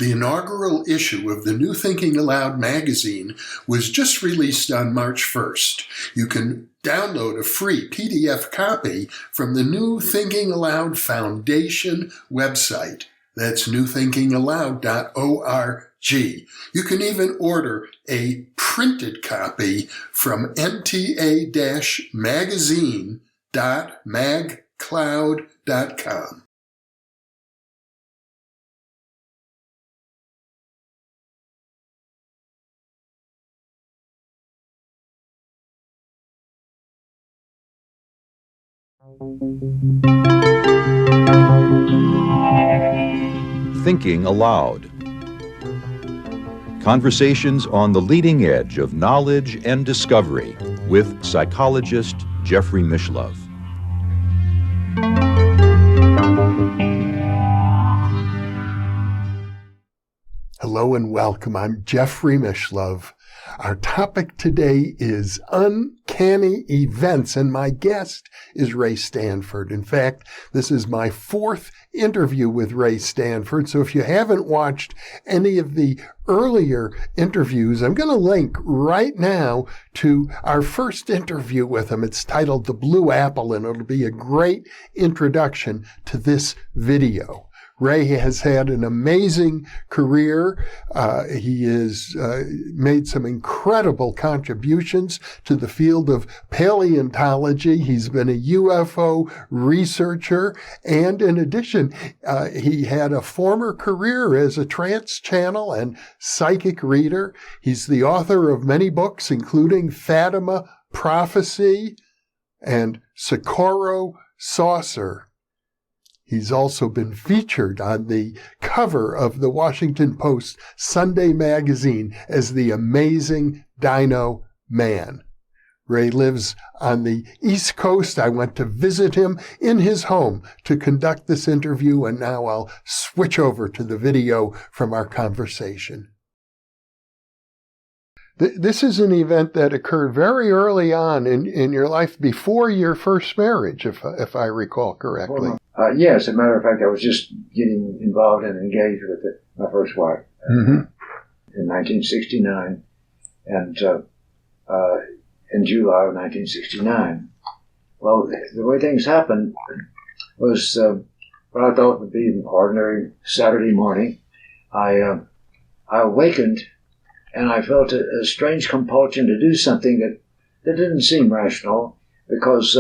The inaugural issue of the New Thinking Aloud magazine was just released on March 1st. You can download a free PDF copy from the New Thinking Aloud Foundation website. That's newthinkingaloud.org. You can even order a printed copy from nta-magazine.magcloud.com. Thinking Aloud. Conversations on the leading edge of knowledge and discovery with psychologist Jeffrey Mishlove. Hello and welcome. I'm Jeffrey Mishlove. Our topic today is Uncanny Events, and my guest is Ray Stanford. In fact, this is my fourth interview with Ray Stanford, so if you haven't watched any of the earlier interviews, I'm going to link right now to our first interview with him. It's titled The Blue Apple, and it'll be a great introduction to this video. Ray has had an amazing career. He has made some incredible contributions to the field of paleontology. He's been a UFO researcher, and in addition, he had a former career as a trance channel and psychic reader. He's the author of many books, including Fatima Prophecy and Socorro Saucer. He's also been featured on the cover of the Washington Post Sunday magazine as the amazing Dino Man. Ray lives on the East Coast. I went to visit him in his home to conduct this interview, and now I'll switch over to the video from our conversation. This is an event that occurred very early on in your life, before your first marriage, if I recall correctly. Yes, as a matter of fact, I was just getting involved and engaged with my first wife in 1969, and in July of 1969. Well, the way things happened was what I thought would be an ordinary Saturday morning. I awakened, and I felt a strange compulsion to do something that didn't seem rational, because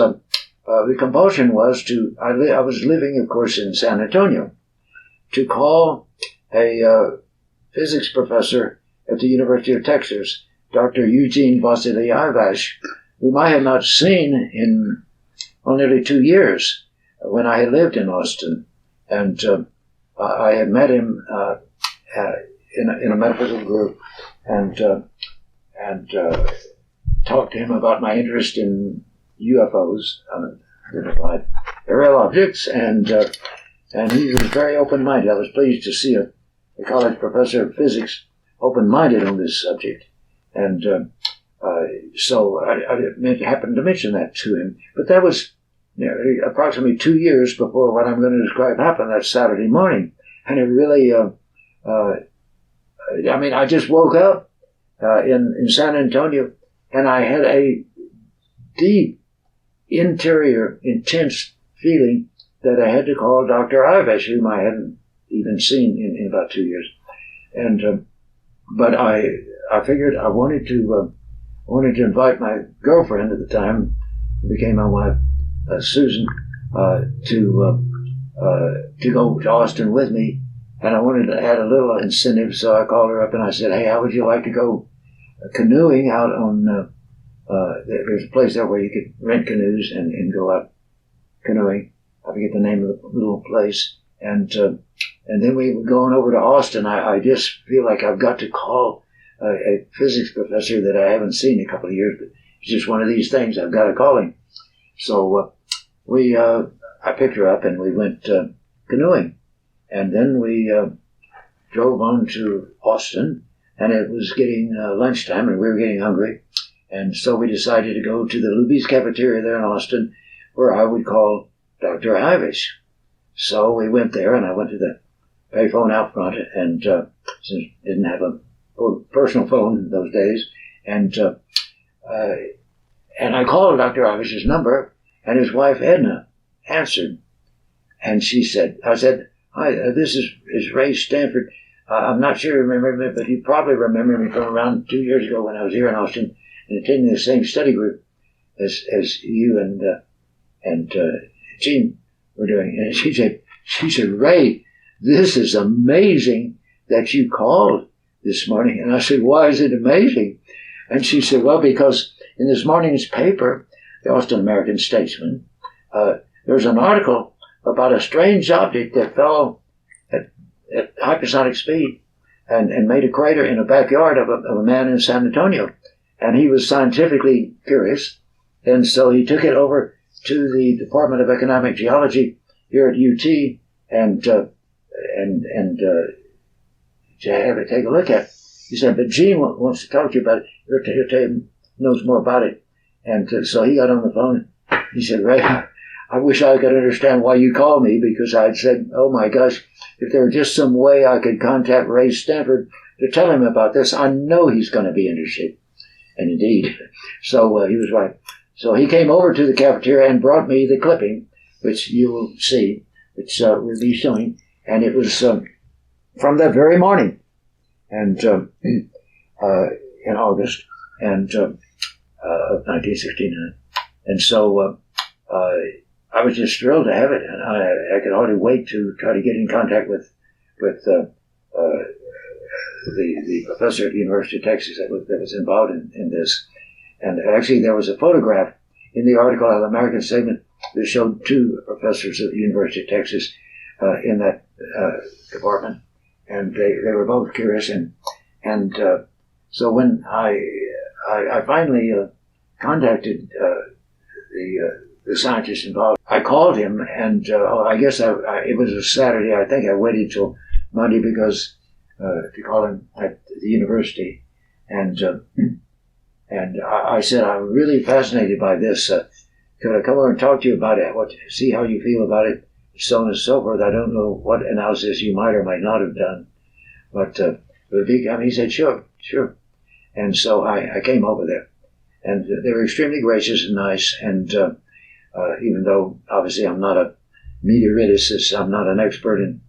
the compulsion was I was living, of course, in San Antonio, to call a physics professor at the University of Texas, Dr. Eugene Vasilyevash, whom I had not seen in nearly 2 years when I had lived in Austin. And I had met him in a metaphysical group and talked to him about my interest in UFOs, aerial objects, and he was very open-minded. I was pleased to see a college professor of physics open-minded on this subject, and so I happened to mention that to him. But that was approximately 2 years before what I'm going to describe happened that Saturday morning, and it really, I just woke up in San Antonio, and I had a deep, interior, intense feeling that I had to call Dr. Ivesh, whom I hadn't even seen in about 2 years. And but I figured I wanted to invite my girlfriend at the time, who became my wife, Susan, to go to Austin with me, and I wanted to add a little incentive. So I called her up and I said, "Hey, how would you like to go canoeing out on?" There's a place there where you could rent canoes and go out canoeing. I forget the name of the little place. And then we were going over to Austin. I just feel like I've got to call a physics professor that I haven't seen in a couple of years, but it's just one of these things. I've got to call him. So I picked her up and we went canoeing. And then we drove on to Austin, and it was getting lunchtime, and we were getting hungry. And so we decided to go to the Luby's cafeteria there in Austin, where I would call Dr. Ivish. So we went there, and I went to the payphone out front, and since I didn't have a personal phone in those days, and I called Dr. Ivish's number, and his wife Edna answered, and I said, "Hi, this is Ray Stanford. I'm not sure you remember me, but you probably remember me from around 2 years ago when I was here in Austin and attending the same study group as you and Gene were doing." And she said, "Ray, this is amazing that you called this morning." And I said, "Why is it amazing?" And she said, "Well, because in this morning's paper, the Austin American Statesman, there's an article about a strange object that fell at hypersonic speed and made a crater in the backyard of a man in San Antonio. And he was scientifically curious, and so he took it over to the Department of Economic Geology here at UT and to have it take a look at. He said, "But Gene wants to talk to you about it. He'll tell you, knows more about it." And so he got on the phone. He said, "Ray, I wish I could understand why you called me, because I'd said, oh my gosh, if there were just some way I could contact Ray Stanford to tell him about this, I know he's going to be interested." And indeed, so he was right. So he came over to the cafeteria and brought me the clipping, which you will see, which we'll be showing. And it was from that very morning, and in August and of 1969. And so I was just thrilled to have it, and I could hardly wait to try to get in contact with the professor at the University of Texas that was involved in this. And actually, there was a photograph in the article of the American Statement that showed two professors at the University of Texas in that department, and they were both curious. And so when I finally contacted the scientist involved, I called him, and I guess it was a Saturday. I think I waited till Monday because to call him at the university, and I said, "I'm really fascinated by this. Could I come over and talk to you about it? See how you feel about it, so on and so forth. I don't know what analysis you might or might not have done, but he said, sure. And so I came over there, and they were extremely gracious and nice. And even though obviously I'm not a meteoriticist, I'm not an expert in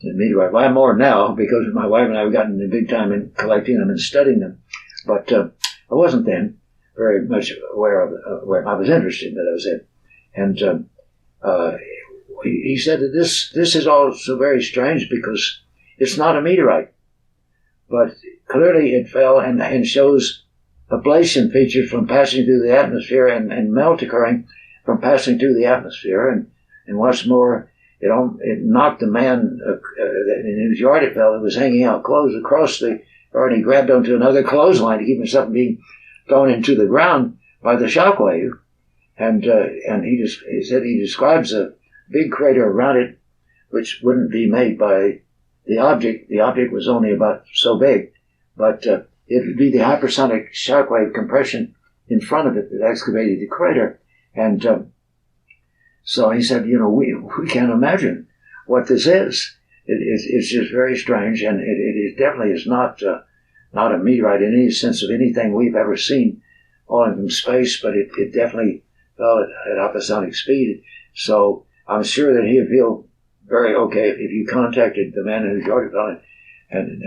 meteorite. Well, I'm more now because my wife and I have gotten in big time in collecting them and studying them. But I wasn't then very much aware of where I was interested, but that was it. And he said that this is all so very strange because it's not a meteorite, but clearly it fell and shows ablation features from passing through the atmosphere and melt occurring from passing through the atmosphere. And what's more, it knocked the man in whose yard it fell. It was hanging out clothes across the yard, and he grabbed onto another clothesline to keep himself from being thrown into the ground by the shock wave. And he said he describes a big crater around it, which wouldn't be made by the object. The object was only about so big, but it would be the hypersonic shockwave compression in front of it that excavated the crater. And so he said, we can't imagine what this is. It's just very strange, and it definitely is not a meteorite in any sense of anything we've ever seen falling from space, but it definitely fell at hypersonic speed. So I'm sure that he'd feel very okay if you contacted the man who's already fell, and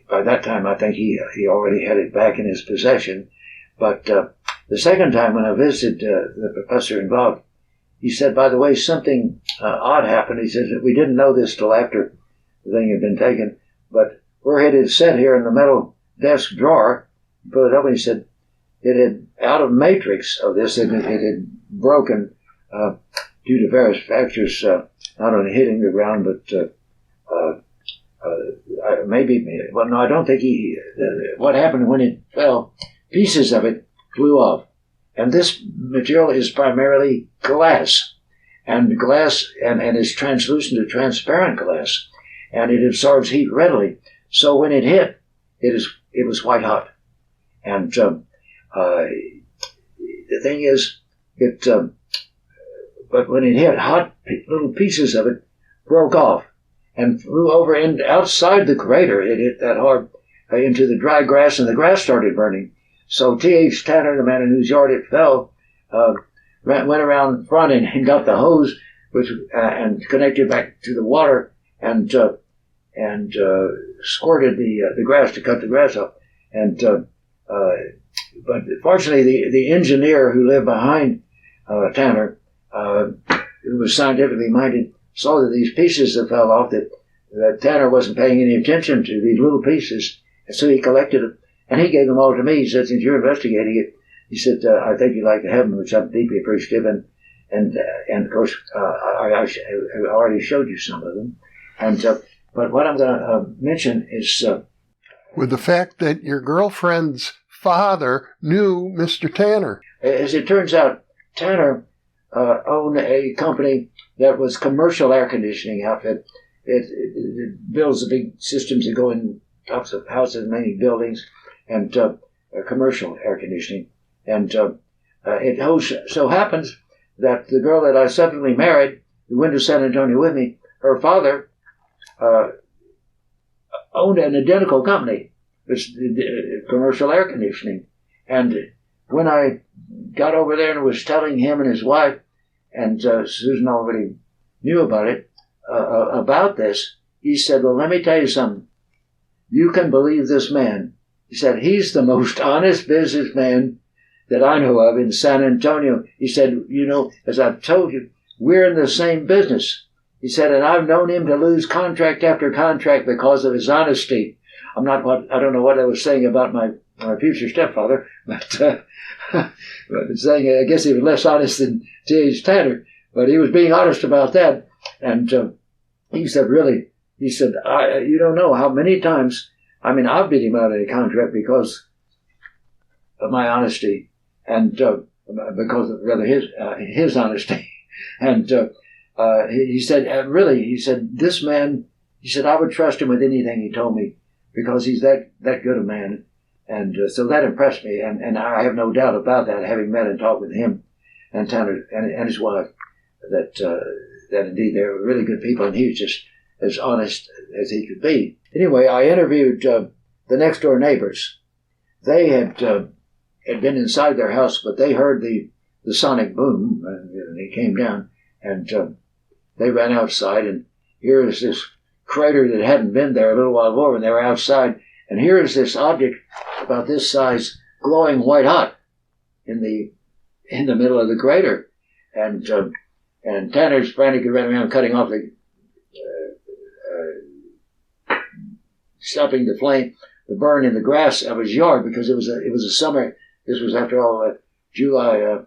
by that time I think he already had it back in his possession. But the second time when I visited the professor involved, he said, by the way, something odd happened. He says that we didn't know this till after the thing had been taken, but where it had sat here in the metal desk drawer, he put it up and he said it had, out of matrix of this, it had broken due to various factors, not only hitting the ground, but I don't think what happened when it fell, pieces of it flew off. And this material is primarily glass, and is translucent to transparent glass, and it absorbs heat readily. So when it hit, it was white hot. And the thing is, but when it hit, little pieces of it broke off and flew over and outside the crater. It hit that hard into the dry grass, and the grass started burning. So T.H. Tanner, the man in whose yard it fell, went around front and got the hose, and connected back to the water, and squirted the grass to cut the grass off. But fortunately, the engineer who lived behind Tanner, who was scientifically minded, saw that these pieces that fell off, that Tanner wasn't paying any attention to these little pieces, and so he collected them, and he gave them all to me. He said, since you're investigating it, he said, I think you'd like to have them, which I'm deeply appreciative, and of course, I already showed you some of them. But what I'm going to mention is... with the fact that your girlfriend's father knew Mr. Tanner. As it turns out, Tanner owned a company that was commercial air conditioning outfit. It builds the big systems that go in tops of houses, many buildings, and commercial air conditioning. And it so happens that the girl that I subsequently married, who went to San Antonio with me, her father owned an identical company, commercial air conditioning. And when I got over there and was telling him and his wife, and Susan already knew about it, about this, he said, well, let me tell you something. You can believe this man. He said, he's the most honest businessman that I know of in San Antonio. He said, as I've told you, we're in the same business. He said, and I've known him to lose contract after contract because of his honesty. I don't know what I was saying about my future stepfather, but saying, I guess he was less honest than T.H. Tanner, but he was being honest about that. And he said, really, you don't know how many times, I've beat him out of a contract because of my honesty, and because of rather his honesty. And he said, this man, I would trust him with anything he told me because he's that good a man. And so that impressed me, and I have no doubt about that, having met and talked with him and Tanner and his wife, that indeed they were really good people, and he was just as honest as he could be. Anyway, I interviewed the next door neighbors. They had been inside their house, but they heard the sonic boom, and they came down, and they ran outside, and here is this crater that hadn't been there a little while before when they were outside, and here is this object about this size glowing white hot in the middle of the crater, and Tanner's frantically ran around cutting off stopping the flame, the burn in the grass of his yard, because it was a summer. This was after all July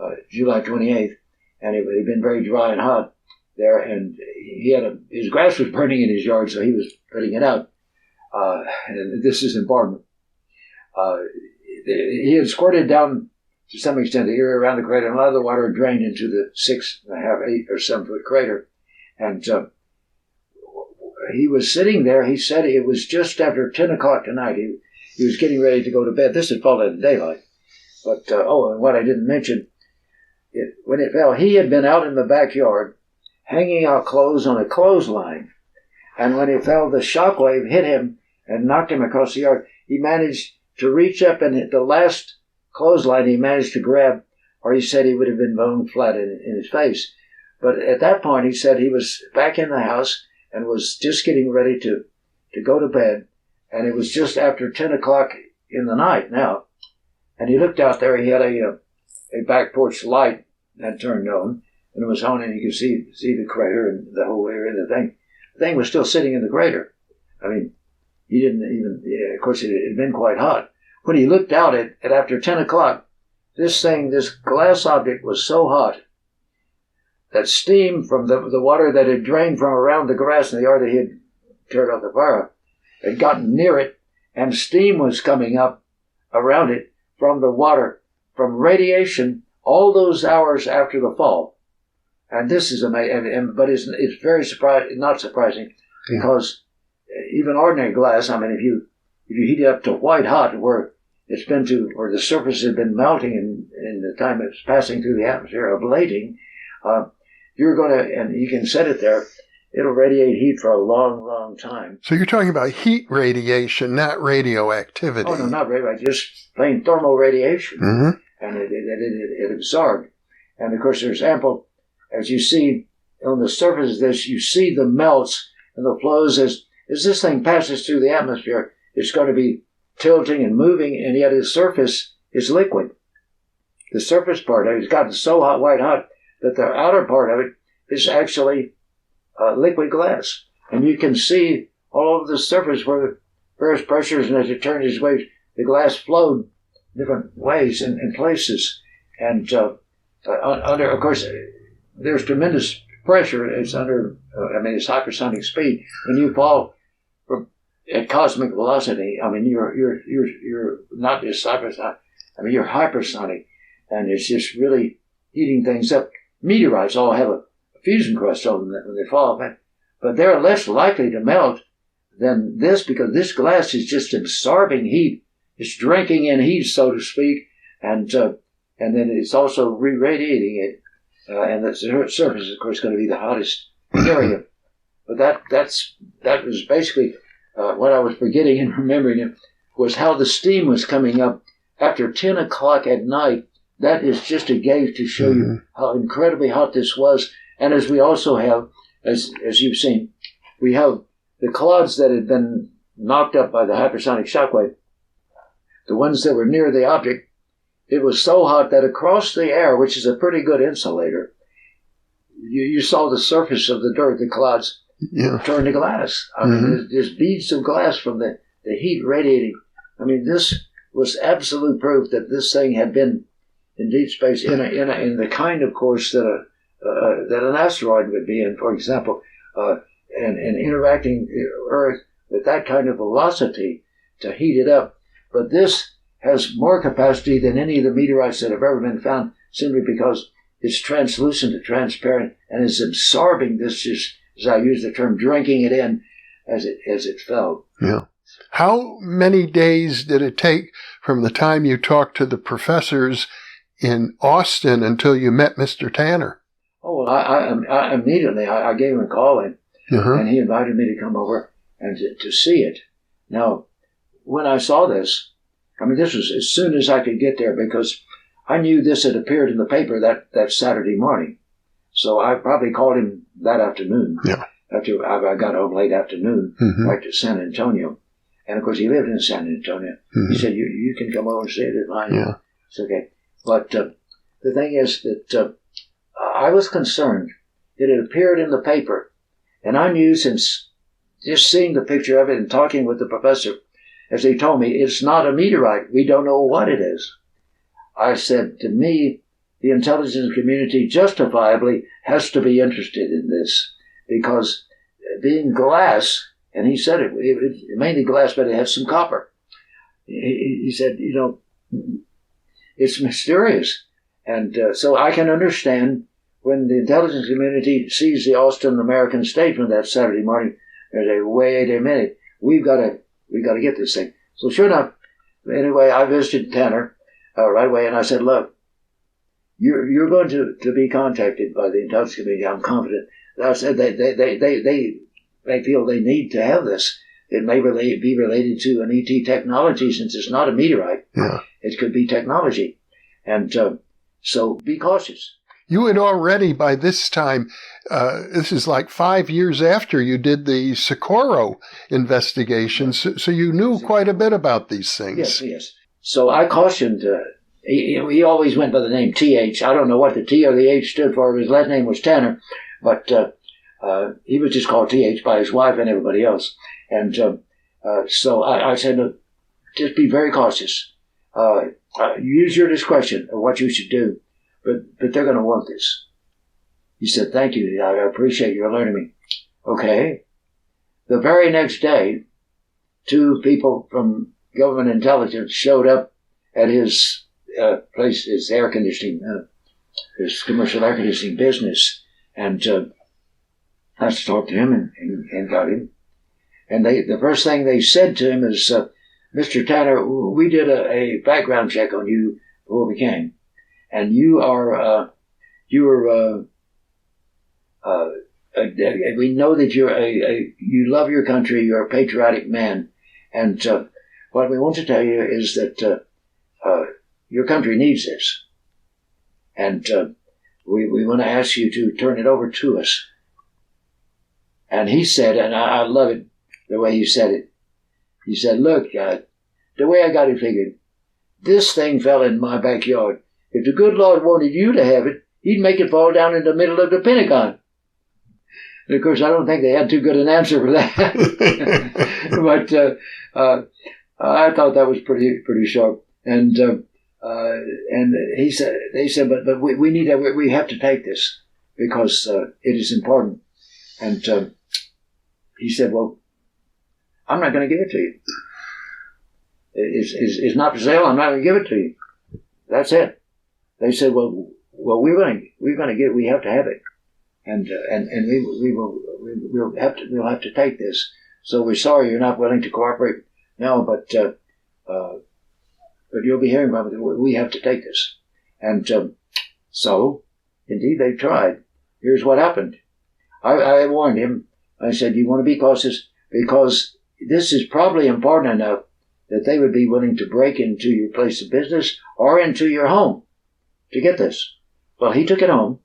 28th, and it had been very dry and hot there, and his grass was burning in his yard, so he was putting it out. And this is important. He had squirted down to some extent the area around the crater, and a lot of the water drained into the 6.5, 8 or 7 foot crater. And he was sitting there. He said it was just after 10 o'clock tonight. He was getting ready to go to bed. This had fallen in daylight. But, and what I didn't mention, when it fell, he had been out in the backyard hanging out clothes on a clothesline. And when it fell, the shockwave hit him and knocked him across the yard. He managed to reach up and hit the last clothesline he managed to grab, or he said he would have been bone flat in his face. But at that point, he said he was back in the house and was just getting ready to go to bed. And it was just after 10 o'clock in the night now. And he looked out there. He had a back porch light that turned on, and it was on, and you could see the crater and the whole area of the thing. The thing was still sitting in the crater. He didn't even, of course, it had been quite hot. When he looked out at after 10 o'clock, this glass object was so hot that steam from the water that had drained from around the grass in the yard that he had turned off the fire had gotten near it, and steam was coming up around it from the water, from radiation, all those hours after the fall. And this is amazing, but it's very not surprising, because even ordinary glass, if you heat it up to white hot, where the surface had been melting in the time it's passing through the atmosphere, ablating, You're going to, and you can set it there, it'll radiate heat for a long, long time. So you're talking about heat radiation, not radioactivity. Oh, no, not radioactivity, just plain thermal radiation. Mm-hmm. And it absorbed. And of course, there's ample, as you see on the surface of this, you see the melts and the flows as this thing passes through the atmosphere. It's going to be tilting and moving, and yet its surface is liquid. The surface part of it has gotten so hot, white hot, that the outer part of it is actually liquid glass. And you can see all over the surface where various pressures, and as it turned its waves, the glass flowed different ways and places. And under, of course, there's tremendous pressure. It's under, it's hypersonic speed. When you fall at cosmic velocity, you're not just hypersonic, you're hypersonic. And it's just really heating things up. Meteorites all have a fusion crust on them when they fall, but they're less likely to melt than this, because this glass is just absorbing heat. It's drinking in heat, so to speak, and then it's also re-radiating it. And the surface is, of course, going to be the hottest area. But that was basically what I was forgetting and remembering, was how the steam was coming up after 10 o'clock at night. That is just a gauge to show you how incredibly hot this was. And as we also have, as you've seen, we have the clouds that had been knocked up by the hypersonic shockwave, the ones that were near the object. It was so hot that across the air, which is a pretty good insulator, you saw the surface of the dirt, the clouds, turn to glass. There's beads of glass from the heat radiating. This was absolute proof that this thing had been in deep space in the kind of course that an asteroid would be in, for example, and interacting the Earth with that kind of velocity to heat it up. But this has more capacity than any of the meteorites that have ever been found, simply because it's translucent and transparent and is absorbing this, just as I use the term, drinking it in as it fell. Yeah. How many days did it take from the time you talked to the professors in Austin until you met Mr. Tanner? Oh, well, I immediately I gave him a call, and he invited me to come over and to see it. Now, when I saw this, this was as soon as I could get there, because I knew this had appeared in the paper that Saturday morning. So I probably called him that afternoon. Yeah. After I got home late afternoon, back to San Antonio. And of course, he lived in San Antonio. He said, you can come over and see it at mine. Yeah. It's okay. But the thing is that I was concerned. It had appeared in the paper. And I knew, since just seeing the picture of it and talking with the professor, as they told me, it's not a meteorite. We don't know what it is. I said, to me, the intelligence community justifiably has to be interested in this, because being glass, and he said it mainly glass, but it has some copper. He said, it's mysterious. And so I can understand when the intelligence community sees the Austin American statement that Saturday morning, they say, wait a minute, we got to get this thing. So sure enough, anyway, I visited Tanner right away, and I said, look, you're going to be contacted by the intelligence community. I'm confident. I said they feel they need to have this. It may be related to an ET technology, since it's not a meteorite. Yeah. It could be technology. And so be cautious. You had already, by this time, this is like 5 years after you did the Socorro investigation, so you knew quite a bit about these things. Yes. So I cautioned, he always went by the name TH. I don't know what the T or the H stood for. His last name was Tanner, but he was just called TH by his wife and everybody else. And so I said, look, just be very cautious. Use your discretion of what you should do. But they're going to want this. He said, thank you. I appreciate your alerting me. Okay. The very next day, 2 people from government intelligence showed up at his place, his air conditioning, his commercial air conditioning business. And I talked to him and got him. And the first thing they said to him is, Mr. Tanner, we did a background check on you before we came. And you were we know that you love your country, you're a patriotic man, and what we want to tell you is that your country needs this, and we want to ask you to turn it over to us. And he said, and I love it, the way he said it. He said, look, the way I got it figured, this thing fell in my backyard. If the good Lord wanted you to have it, he'd make it fall down in the middle of the Pentagon. And of course, I don't think they had too good an answer for that. But I thought that was pretty sharp. And they said, but we need that. We have to take this because it is important. And he said, well, I'm not going to give it to you. It's not for sale. I'm not going to give it to you. That's it. They said, well, we're going to we have to have it, and we'll have to take this. So we're sorry you're not willing to cooperate now, but you'll be hearing about it. We have to take this, and so indeed they tried. Here's what happened. I warned him. I said, you want to be cautious because this is probably important enough that they would be willing to break into your place of business or into your home to get this. Well, he took it home,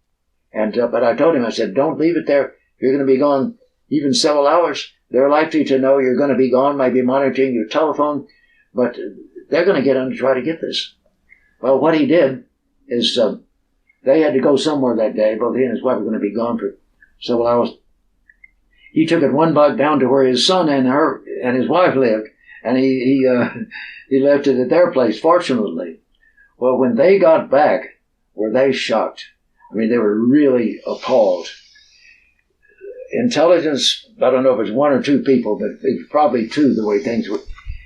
and but I told him, I said, don't leave it there. You're going to be gone even several hours. They're likely to know you're going to be gone, maybe monitoring your telephone, but they're going to get on to try to get this. Well, what he did is they had to go somewhere that day. Both he and his wife were going to be gone for several hours. He took it one block down to where his son and his wife lived, and he left it at their place, fortunately. Well, when they got back, were they shocked? I mean, they were really appalled. Intelligence, I don't know if it's one or two people, but it's probably two the way things were.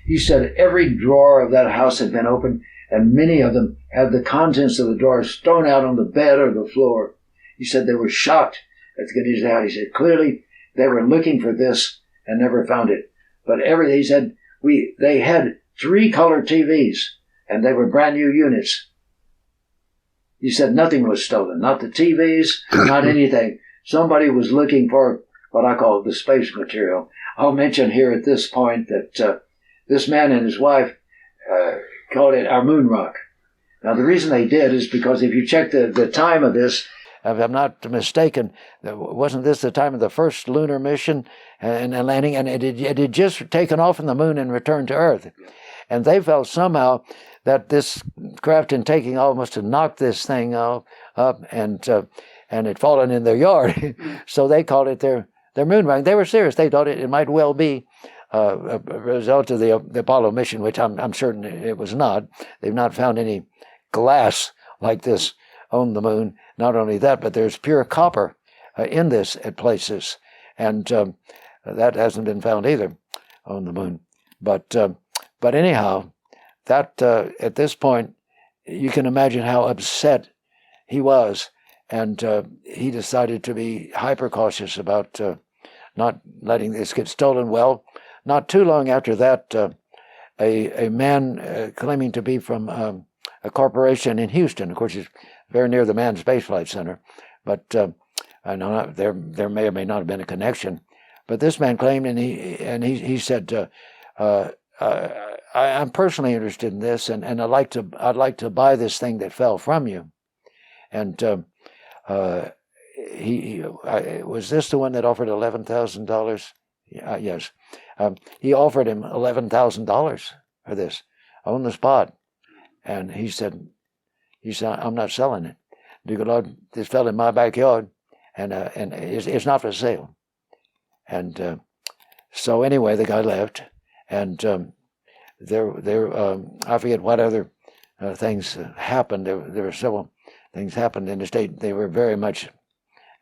He said every drawer of that house had been opened, and many of them had the contents of the drawers thrown out on the bed or the floor. He said they were shocked at the condition out. He said clearly they were looking for this and never found it. But he said they had 3 color TVs, and they were brand new units. He said nothing was stolen, not the TVs, not anything. Somebody was looking for what I call the space material. I'll mention here at this point that this man and his wife called it our moon rock. Now, the reason they did is because if you check the time of this, if I'm not mistaken, wasn't this the time of the first lunar mission and landing? And it had just taken off from the moon and returned to Earth. And they felt somehow that this craft in taking off must have knocked this thing up and it fallen in their yard. So they called it their moon rock. They were serious. They thought it might well be a result of the Apollo mission, which I'm certain it was not. They've not found any glass like this on the moon. Not only that, but there's pure copper in this at places, and that hasn't been found either on the moon. But anyhow, that at this point, you can imagine how upset he was, and he decided to be hyper cautious about not letting this get stolen. Well, not too long after that, a man claiming to be from a corporation in Houston, of course, he's very near the Manned Space Flight Center, but I know there may or may not have been a connection. But this man claimed, and he said, I'm personally interested in this, and I'd like to buy this thing that fell from you. And was this the one that offered $11,000? Yes. He offered him $11,000 for this on the spot, and he said, I'm not selling it. Dear Lord, this fell in my backyard, and it's not for sale. And so anyway, the guy left, and I forget what other things happened. There were several things happened in the state. They were very much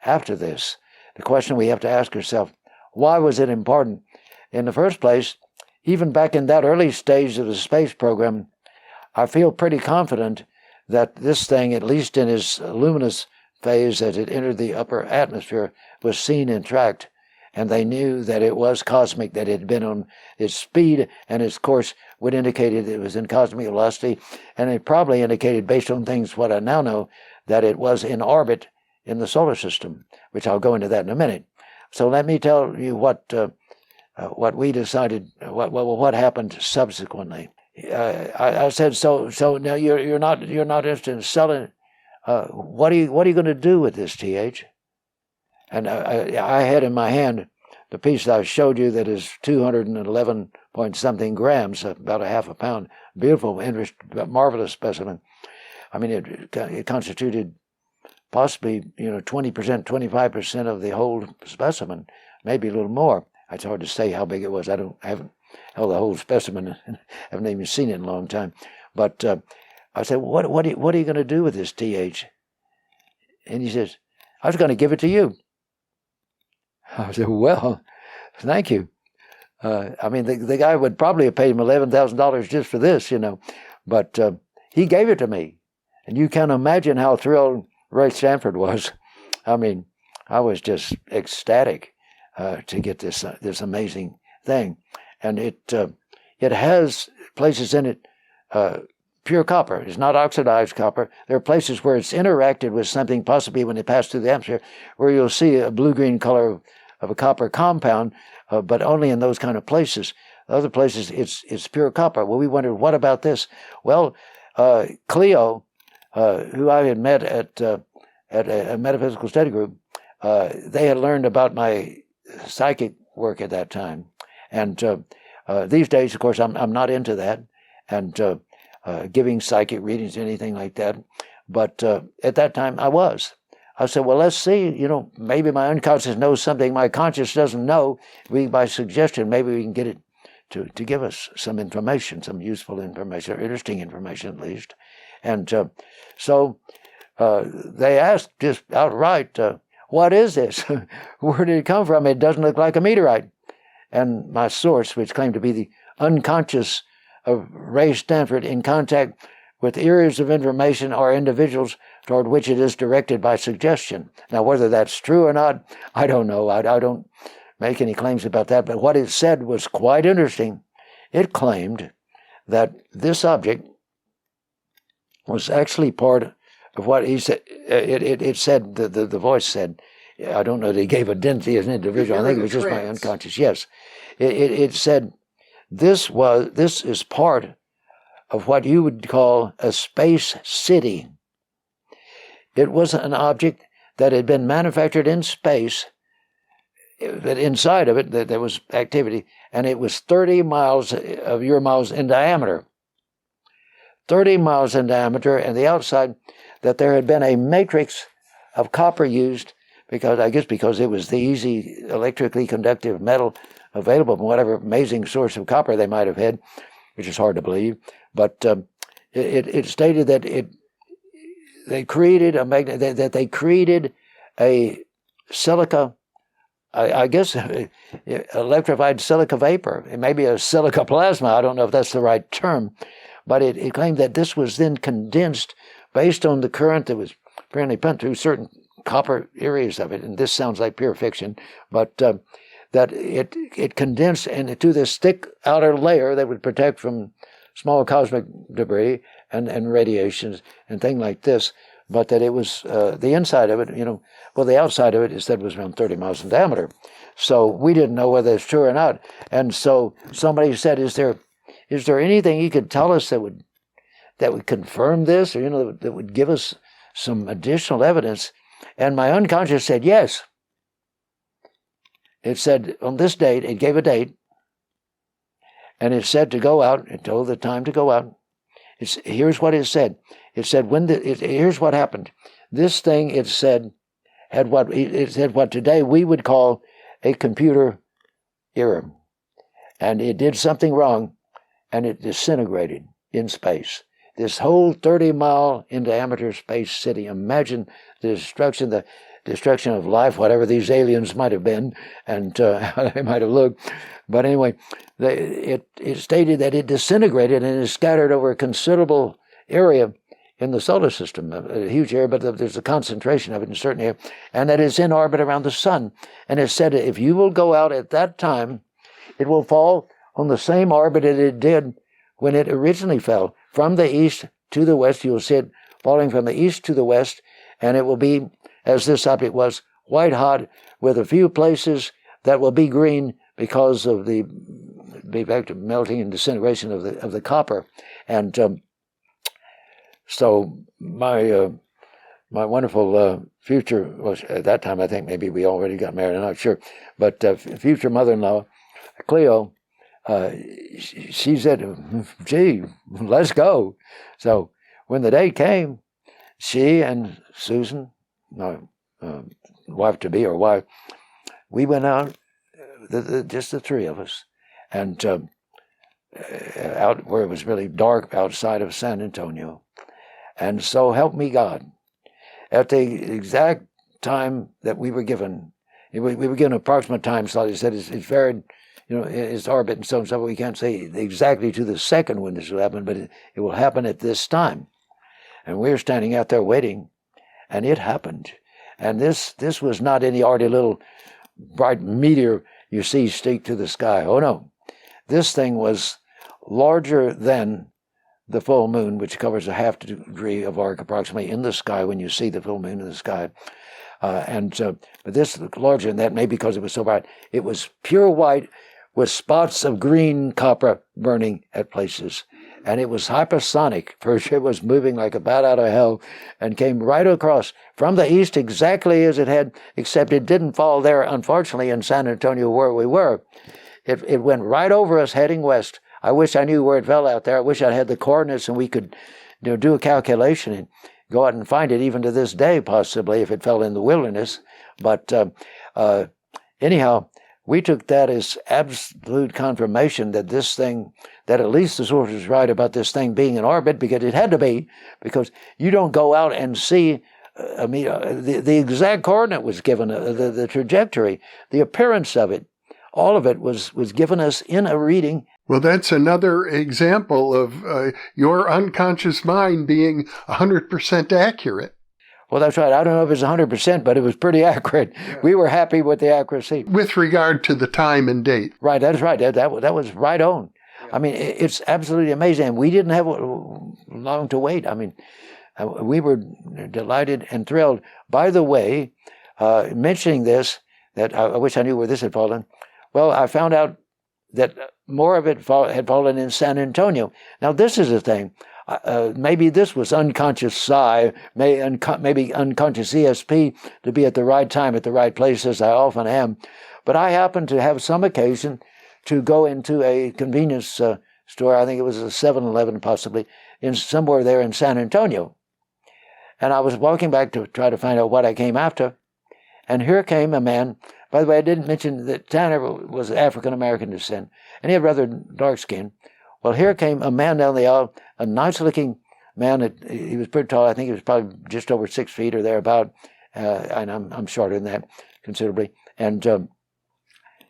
after this. The question we have to ask ourselves, why was it important? In the first place, even back in that early stage of the space program, I feel pretty confident that this thing, at least in its luminous phase as it entered the upper atmosphere, was seen and tracked, and they knew that it was cosmic, that it had been on its speed, and its course would indicate it was in cosmic velocity, and it probably indicated, based on things what I now know, that it was in orbit in the solar system, which I'll go into that in a minute. So let me tell you what we decided, what happened subsequently. I said, so now you're not interested in selling. What are you going to do with this, TH? And I had in my hand the piece that I showed you that is 211 point something grams, about a half a pound. Beautiful, marvelous specimen. I mean, it constituted possibly 20%, 25% of the whole specimen, maybe a little more. It's hard to say how big it was. I haven't held the whole specimen. I haven't even seen it in a long time. But I said, what are you going to do with this, TH? And he says, I was going to give it to you. I said, well, thank you. I mean, the guy would probably have paid him $11,000 just for this, but he gave it to me. And you can imagine how thrilled Ray Stanford was. I mean, I was just ecstatic to get this amazing thing. And it has places in it, pure copper. It's not oxidized copper. There are places where it's interacted with something, possibly when it passed through the atmosphere, where you'll see a blue-green color of a copper compound, but only in those kind of places. Other places, it's pure copper. Well, we wondered, what about this? Well, Cleo, who I had met at a metaphysical study group, they had learned about my psychic work at that time. And these days, of course, I'm not into that, and giving psychic readings, anything like that. But at that time, I was. I said, well, let's see, maybe my unconscious knows something my conscious doesn't know. By suggestion, maybe we can get it to give us some information, some useful information, or interesting information at least. And so they asked just outright, what is this? Where did it come from? It doesn't look like a meteorite. And my source, which claimed to be the unconscious of Ray Stanford, in contact with areas of information or individuals toward which it is directed by suggestion. Now, whether that's true or not, I don't know. I don't make any claims about that, but what it said was quite interesting. It claimed that this object was actually part of what he said. It said, the voice said, I don't know that he gave identity as an individual. I think it was just my unconscious. Yes. It said, this is part of what you would call a space city. It was an object that had been manufactured in space, that inside of it that there was activity, and it was 30 miles of your miles in diameter. 30 miles in diameter, and the outside, that there had been a matrix of copper used, because it was the easy electrically conductive metal available from whatever amazing source of copper they might have had, which is hard to believe. But it stated that they created a magnet, that they created a silica, I guess, electrified silica vapor. It may be a silica plasma. I don't know if that's the right term, but it claimed that this was then condensed based on the current that was apparently pumped through certain copper areas of it. And this sounds like pure fiction, but that it condensed into this thick outer layer that would protect from small cosmic debris and radiations and things like this, but that it was the inside of it, the outside of it said was around 30 miles in diameter. So we didn't know whether it's true or not. And so somebody said, is there anything you could tell us that would confirm this, or that would give us some additional evidence? And my unconscious said yes. It said on this date, it gave a date, and it said to go out. It told the time to go out. Here's what it said. It said here's what happened. This thing, it said what today we would call a computer error, and it did something wrong, and it disintegrated in space. This whole 30-mile in diameter space city. Imagine the destruction of life, whatever these aliens might have been, and how they might have looked. But anyway, it stated that it disintegrated and is scattered over a considerable area in the solar system, a huge area, but there's a concentration of it in a certain area, and that it's in orbit around the sun. And it said if you will go out at that time, it will fall on the same orbit that it did when it originally fell. From the east to the west, you will see it falling from the east to the west, and it will be as this object was, white hot, with a few places that will be green because of the effect of melting and disintegration of the copper. And so my wonderful future was, at that time, I think maybe we already got married, I'm not sure, but future mother-in-law, Cleo, she said, gee, let's go. So when the day came, she and Susan, my wife-to-be or wife, we went out, just the three of us, and out where it was really dark outside of San Antonio. And so help me God, at the exact time that we were given, we were given an approximate time slot. He said it's varied, its orbit and so on and so forth. We can't say exactly to the second when this will happen, but it will happen at this time. And we were standing out there waiting, and it happened. And this was not any ordinary little bright meteor you see stick to the sky. Oh no, this thing was larger than the full moon, which covers a half degree of arc approximately in the sky when you see the full moon in the sky. But this was larger than that, maybe because it was so bright. It was pure white with spots of green copper burning at places. And it was hypersonic, for it was moving like a bat out of hell and came right across from the east exactly as it had, except it didn't fall there, unfortunately, in San Antonio where we were. It went right over us heading west. I wish I knew where it fell out there. I wish I had the coordinates and we could do a calculation and go out and find it even to this day, possibly, if it fell in the wilderness. But anyhow, we took that as absolute confirmation that this thing, that at least the source was right about this thing being in orbit, because it had to be, because you don't go out and see, the exact coordinate was given, the trajectory, the appearance of it, all of it was given us in a reading. Well, that's another example of your unconscious mind being 100% accurate. Well, that's right. I don't know if it's 100%, but it was pretty accurate. Yeah. We were happy with the accuracy. With regard to the time and date. Right, that's right. That was right on. Yeah. I mean, it's absolutely amazing. And we didn't have long to wait. I mean, we were delighted and thrilled. By the way, mentioning this, that I wish I knew where this had fallen. Well, I found out that more of it had fallen in San Antonio. Now, this is the thing. Maybe this was unconscious Psi, maybe unconscious ESP to be at the right time, at the right place, as I often am. But I happened to have some occasion to go into a convenience store, I think it was a 7-Eleven possibly, somewhere there in San Antonio. And I was walking back to try to find out what I came after. And here came a man. By the way, I didn't mention that Tanner was African-American descent, and he had rather dark skin. Well, here came a man down the aisle, a nice-looking man. He was pretty tall. I think he was probably just over 6 feet or thereabout, and I'm shorter than that considerably. And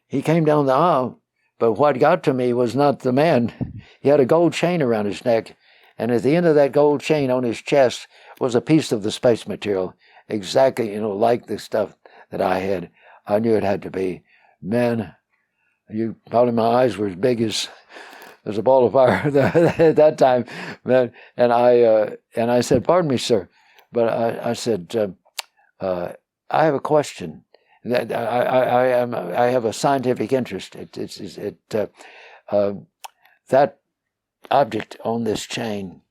he came down the aisle, but what got to me was not the man. He had a gold chain around his neck, and at the end of that gold chain on his chest was a piece of the space material, exactly, like the stuff that I had. I knew it had to be. Man, probably my eyes were as big as a ball of fire at that time, man. And I said, "Pardon me, sir," but I said, "I have a question. That I have a scientific interest. That object on this chain."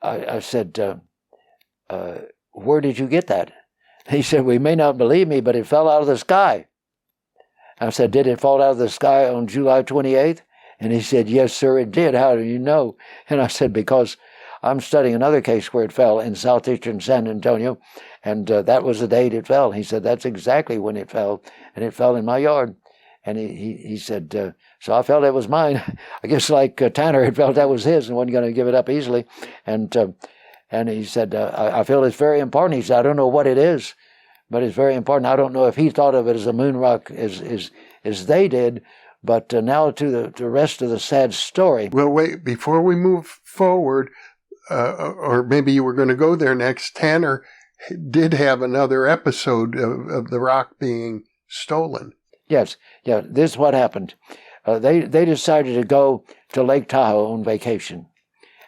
I said, "Where did you get that?" He said, "We may not believe me, but it fell out of the sky." I said, "Did it fall out of the sky on July 28th? And he said, "Yes, sir, it did. How do you know?" And I said, "Because I'm studying another case where it fell in southeastern San Antonio, and that was the date it fell." He said, "That's exactly when it fell, and it fell in my yard." And he said, so I felt it was mine. I guess like Tanner had felt that was his and wasn't going to give it up easily. And he said, I feel it's very important. He said, "I don't know what it is, but it's very important." I don't know if he thought of it as a moon rock as they did, but now to the rest of the sad story. Well, wait, before we move forward, or maybe you were going to go there next, Tanner did have another episode of the rock being stolen. Yes, yeah, this is what happened. They decided to go to Lake Tahoe on vacation.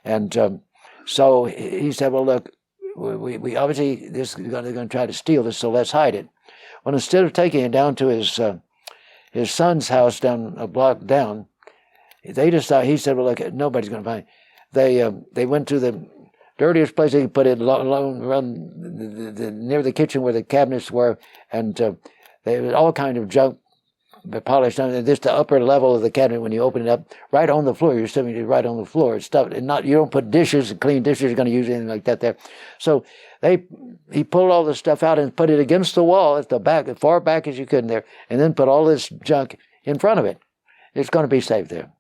And so he said, "Well, look, we obviously they're going to try to steal this, so let's hide it. Well, instead of taking it down to his son's house down a block down, they decided. He said, "Well, look, nobody's going to find it." They went to the dirtiest place they could put it, around near the kitchen where the cabinets were, and they had all kind of junk polished on. And this the upper level of the cabinet, when you open it up, right on the floor. You're sitting right on the floor. It's stuff, and you don't put dishes, clean dishes. You're going to use anything like that there. So he pulled all the stuff out and put it against the wall at the back, as far back as you could in there, and then put all this junk in front of it. It's going to be safe there.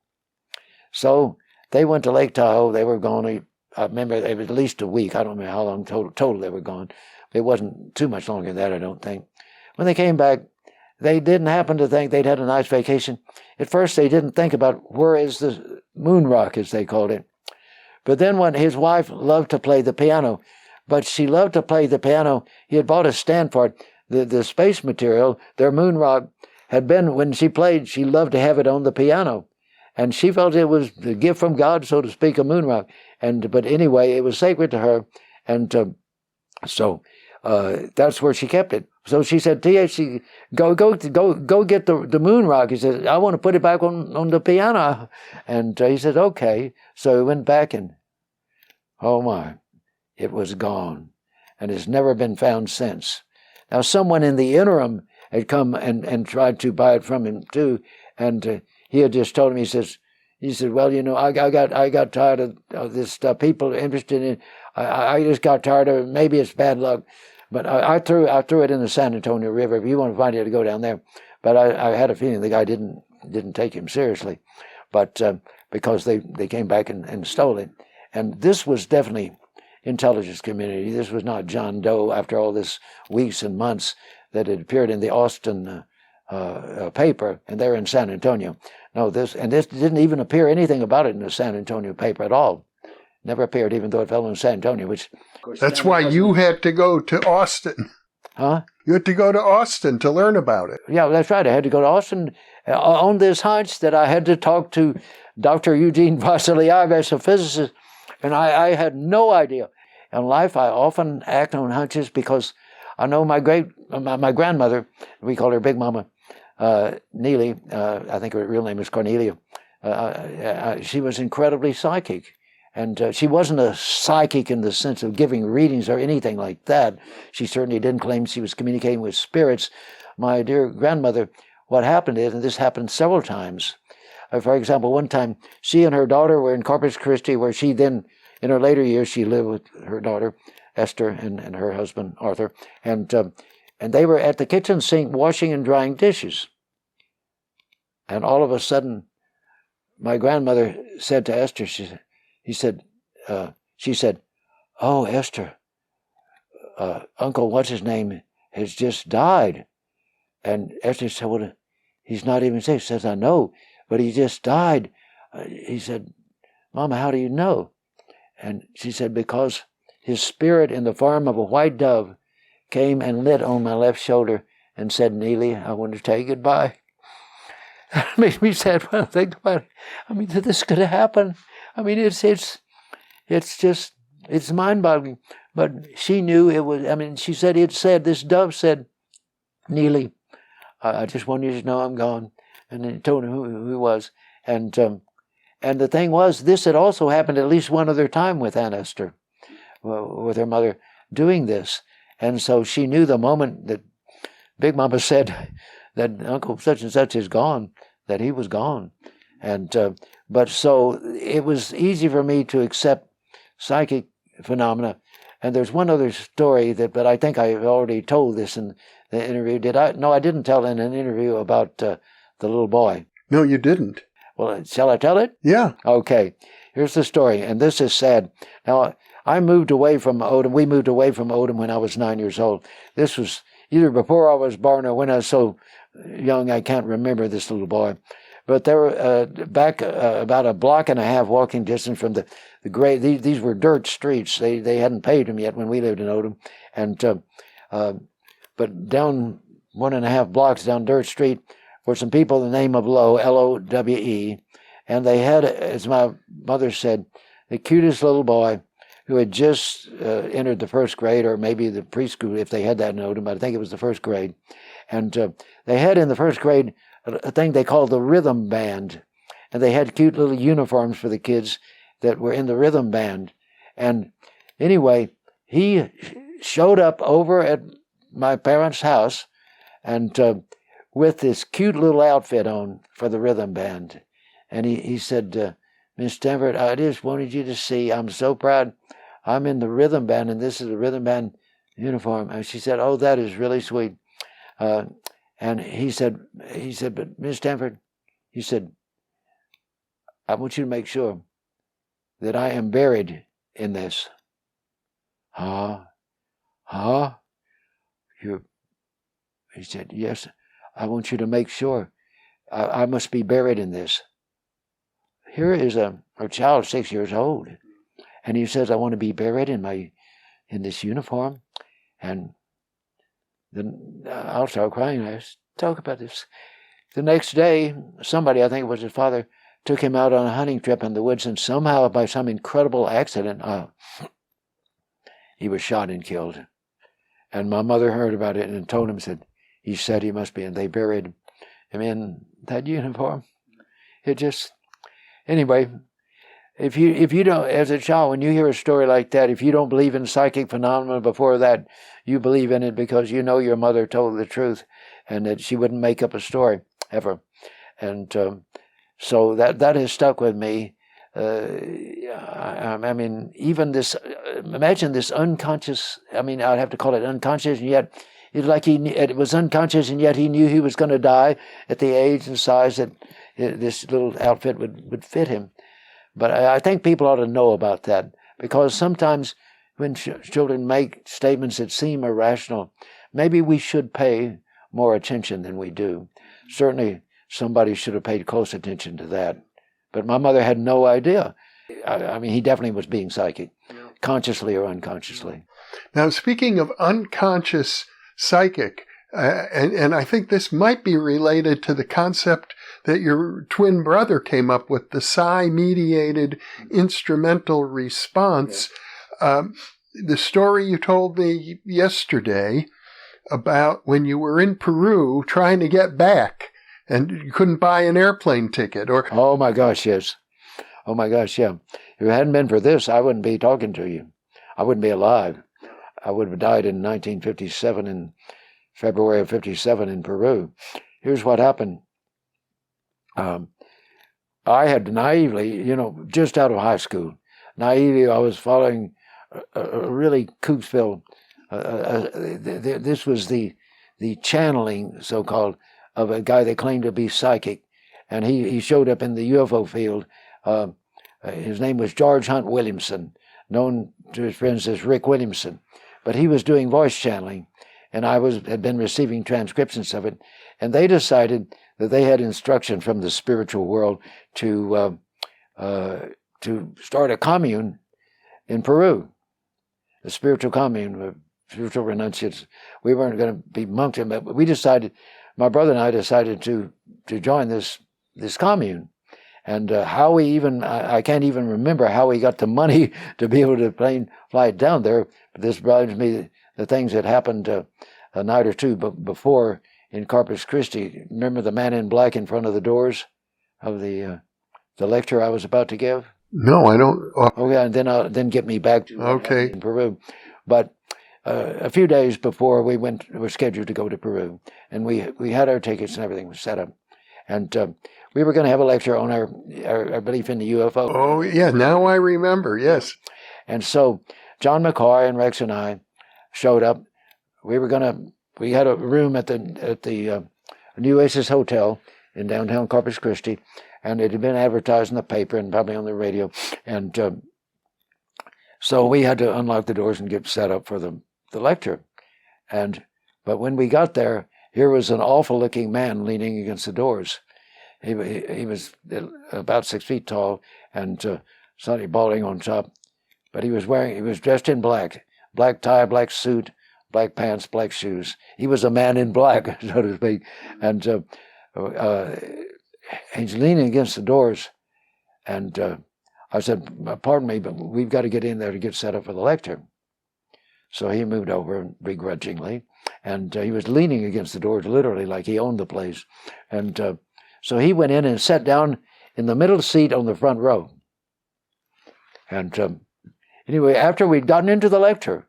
So they went to Lake Tahoe. They were gone. I remember it was at least a week. I don't remember how long total they were gone. It wasn't too much longer than that, I don't think. When they came back, they didn't happen to think they'd had a nice vacation. At first, they didn't think about where is the moon rock, as they called it. But then when his wife loved to play the piano, but she loved to play the piano, he had bought a stand for it. The space material, their moon rock, had been, when she played, she loved to have it on the piano. And she felt it was the gift from God, so to speak, a moon rock. But anyway, it was sacred to her. And so that's where she kept it. So she said, THC, go get the moon rock. He said, I want to put it back on the piano. And he said, okay. So he went back and, oh my, it was gone. And it's never been found since. Now, someone in the interim had come and tried to buy it from him too. And he had just told him, he said, well, you know, I got tired of this stuff. People are interested in it. I just got tired of it. Maybe it's bad luck. But I threw it in the San Antonio River. If you want to find it, to go down there. But I had a feeling the guy didn't take him seriously, but because they came back and stole it. And this was definitely intelligence community. This was not John Doe after all this weeks and months that had appeared in the Austin paper, and they're in San Antonio. No, this didn't even appear anything about it in the San Antonio paper at all. Never appeared, even though it fell in San Antonio, which... That's why you had to go to Austin. Huh? You had to go to Austin to learn about it. Yeah, that's right. I had to go to Austin on this hunch that I had to talk to Dr. Eugene Vasilyev, a physicist, and I had no idea. In life, I often act on hunches because I know my grandmother, we call her Big Mama, Neely, I think her real name is Cornelia, she was incredibly psychic. And she wasn't a psychic in the sense of giving readings or anything like that. She certainly didn't claim she was communicating with spirits. My dear grandmother, what happened is, and this happened several times, for example, one time she and her daughter were in Corpus Christi, where she then, in her later years, she lived with her daughter, Esther, and her husband, Arthur, and they were at the kitchen sink washing and drying dishes. And all of a sudden, my grandmother said to Esther, she said, oh, Esther, Uncle, what's his name, has just died. And Esther said, well, he's not even safe. She says, I know, but he just died. He said, Mama, how do you know? And she said, because his spirit in the form of a white dove came and lit on my left shoulder and said, Neely, I want to tell you goodbye. It makes me sad when I think about it. I mean, that this could have happened. I mean, it's mind-boggling. But she knew it was, I mean, she said, this dove said, Neely, I just want you to know I'm gone. And then told him who he was. And the thing was, this had also happened at least one other time with Aunt Esther, with her mother doing this. And so she knew the moment that Big Mama said that Uncle such and such is gone, that he was gone. And but so it was easy for me to accept psychic phenomena. And there's one other story but I think I've already told this in the interview. Did I? No, I didn't tell in an interview about the little boy. No, you didn't. Well, shall I tell it? Yeah. Okay. Here's the story, and this is sad. Now, I moved away from Odom. We moved away from Odom when I was 9 years old. This was either before I was born or when I was so young I can't remember this little boy. But they were back about a block and a half walking distance from the great. These were dirt streets. They hadn't paved them yet when we lived in Odom, and but down 1.5 blocks down Dirt Street were some people the name of Lowe, Lowe, and they had, as my mother said, the cutest little boy. who had just entered the first grade, or maybe the preschool, if they had that note, but I think it was the first grade. And they had in the first grade a thing they called the rhythm band. And they had cute little uniforms for the kids that were in the rhythm band. And anyway, he showed up over at my parents' house and with this cute little outfit on for the rhythm band. And he said, Miss Stanford, I just wanted you to see, I'm so proud. I'm in the rhythm band, and this is a rhythm band uniform. And she said, oh, that is really sweet. And he said, but Miss Stanford, he said, I want you to make sure that I am buried in this. Huh? He said, yes, I want you to make sure I must be buried in this. Here is a child 6 years old, and he says, I want to be buried in this uniform. And then I'll start crying. I talk about this. The next day, somebody, I think it was his father, took him out on a hunting trip in the woods, and somehow, by some incredible accident, he was shot and killed. And my mother heard about it and told him, he said he must be, and they buried him in that uniform. It just, anyway, if you don't, as a child, when you hear a story like that, if you don't believe in psychic phenomena before that, you believe in it because you know your mother told the truth and that she wouldn't make up a story ever. And so that has stuck with me. I mean, even this, imagine this unconscious, I'd have to call it unconscious, and yet it's like it was unconscious, and yet he knew he was going to die at the age and size that this little outfit would fit him. But I think people ought to know about that, because sometimes when children make statements that seem irrational, maybe we should pay more attention than we do. Certainly somebody should have paid close attention to that. But my mother had no idea. I mean, he definitely was being psychic, consciously or unconsciously. Now, speaking of unconscious psychic, and I think this might be related to the concept that your twin brother came up with, the psi-mediated instrumental response. The story you told me yesterday about when you were in Peru trying to get back and you couldn't buy an airplane ticket, or... Oh my gosh, yes. Oh my gosh, yeah. If it hadn't been for this, I wouldn't be talking to you. I wouldn't be alive. I would have died in 1957, in February of 57 in Peru. Here's what happened. I had naively, just out of high school, naively I was following a really Kooksville. This was the channeling, so-called, of a guy that claimed to be psychic. And he showed up in the UFO field. His name was George Hunt Williamson, known to his friends as Rick Williamson. But he was doing voice channeling, and I had been receiving transcriptions of it. And they decided that they had instruction from the spiritual world to start a commune in Peru, a spiritual commune, spiritual renunciates. We weren't going to be monks, but we decided, my brother and I decided to join this commune. And how we even, I can't even remember how we got the money to be able to fly down there. But this reminds me the things that happened a night or two before in Corpus Christi. Remember the man in black in front of the doors of the lecture I was about to give? No, I don't. Okay, and then get me back to in Peru. But a few days before we were scheduled to go to Peru, and we had our tickets and everything was set up, and we were going to have a lecture on our belief in the UFO. Oh yeah, now I remember. Yes. And so John McCoy and Rex and I showed up. We had a room at the New Oasis Hotel in downtown Corpus Christi, and it had been advertised in the paper and probably on the radio, and so we had to unlock the doors and get set up for the lecture. But when we got there, here was an awful-looking man leaning against the doors. He was about 6 feet tall and slightly balding on top, but he was dressed in black tie, black suit, black pants, black shoes. He was a man in black, so to speak, and he's leaning against the doors, and I said, pardon me, but we've got to get in there to get set up for the lecture. So he moved over begrudgingly, and he was leaning against the door, literally like he owned the place. And so he went in and sat down in the middle seat on the front row. And anyway, after we'd gotten into the lecture.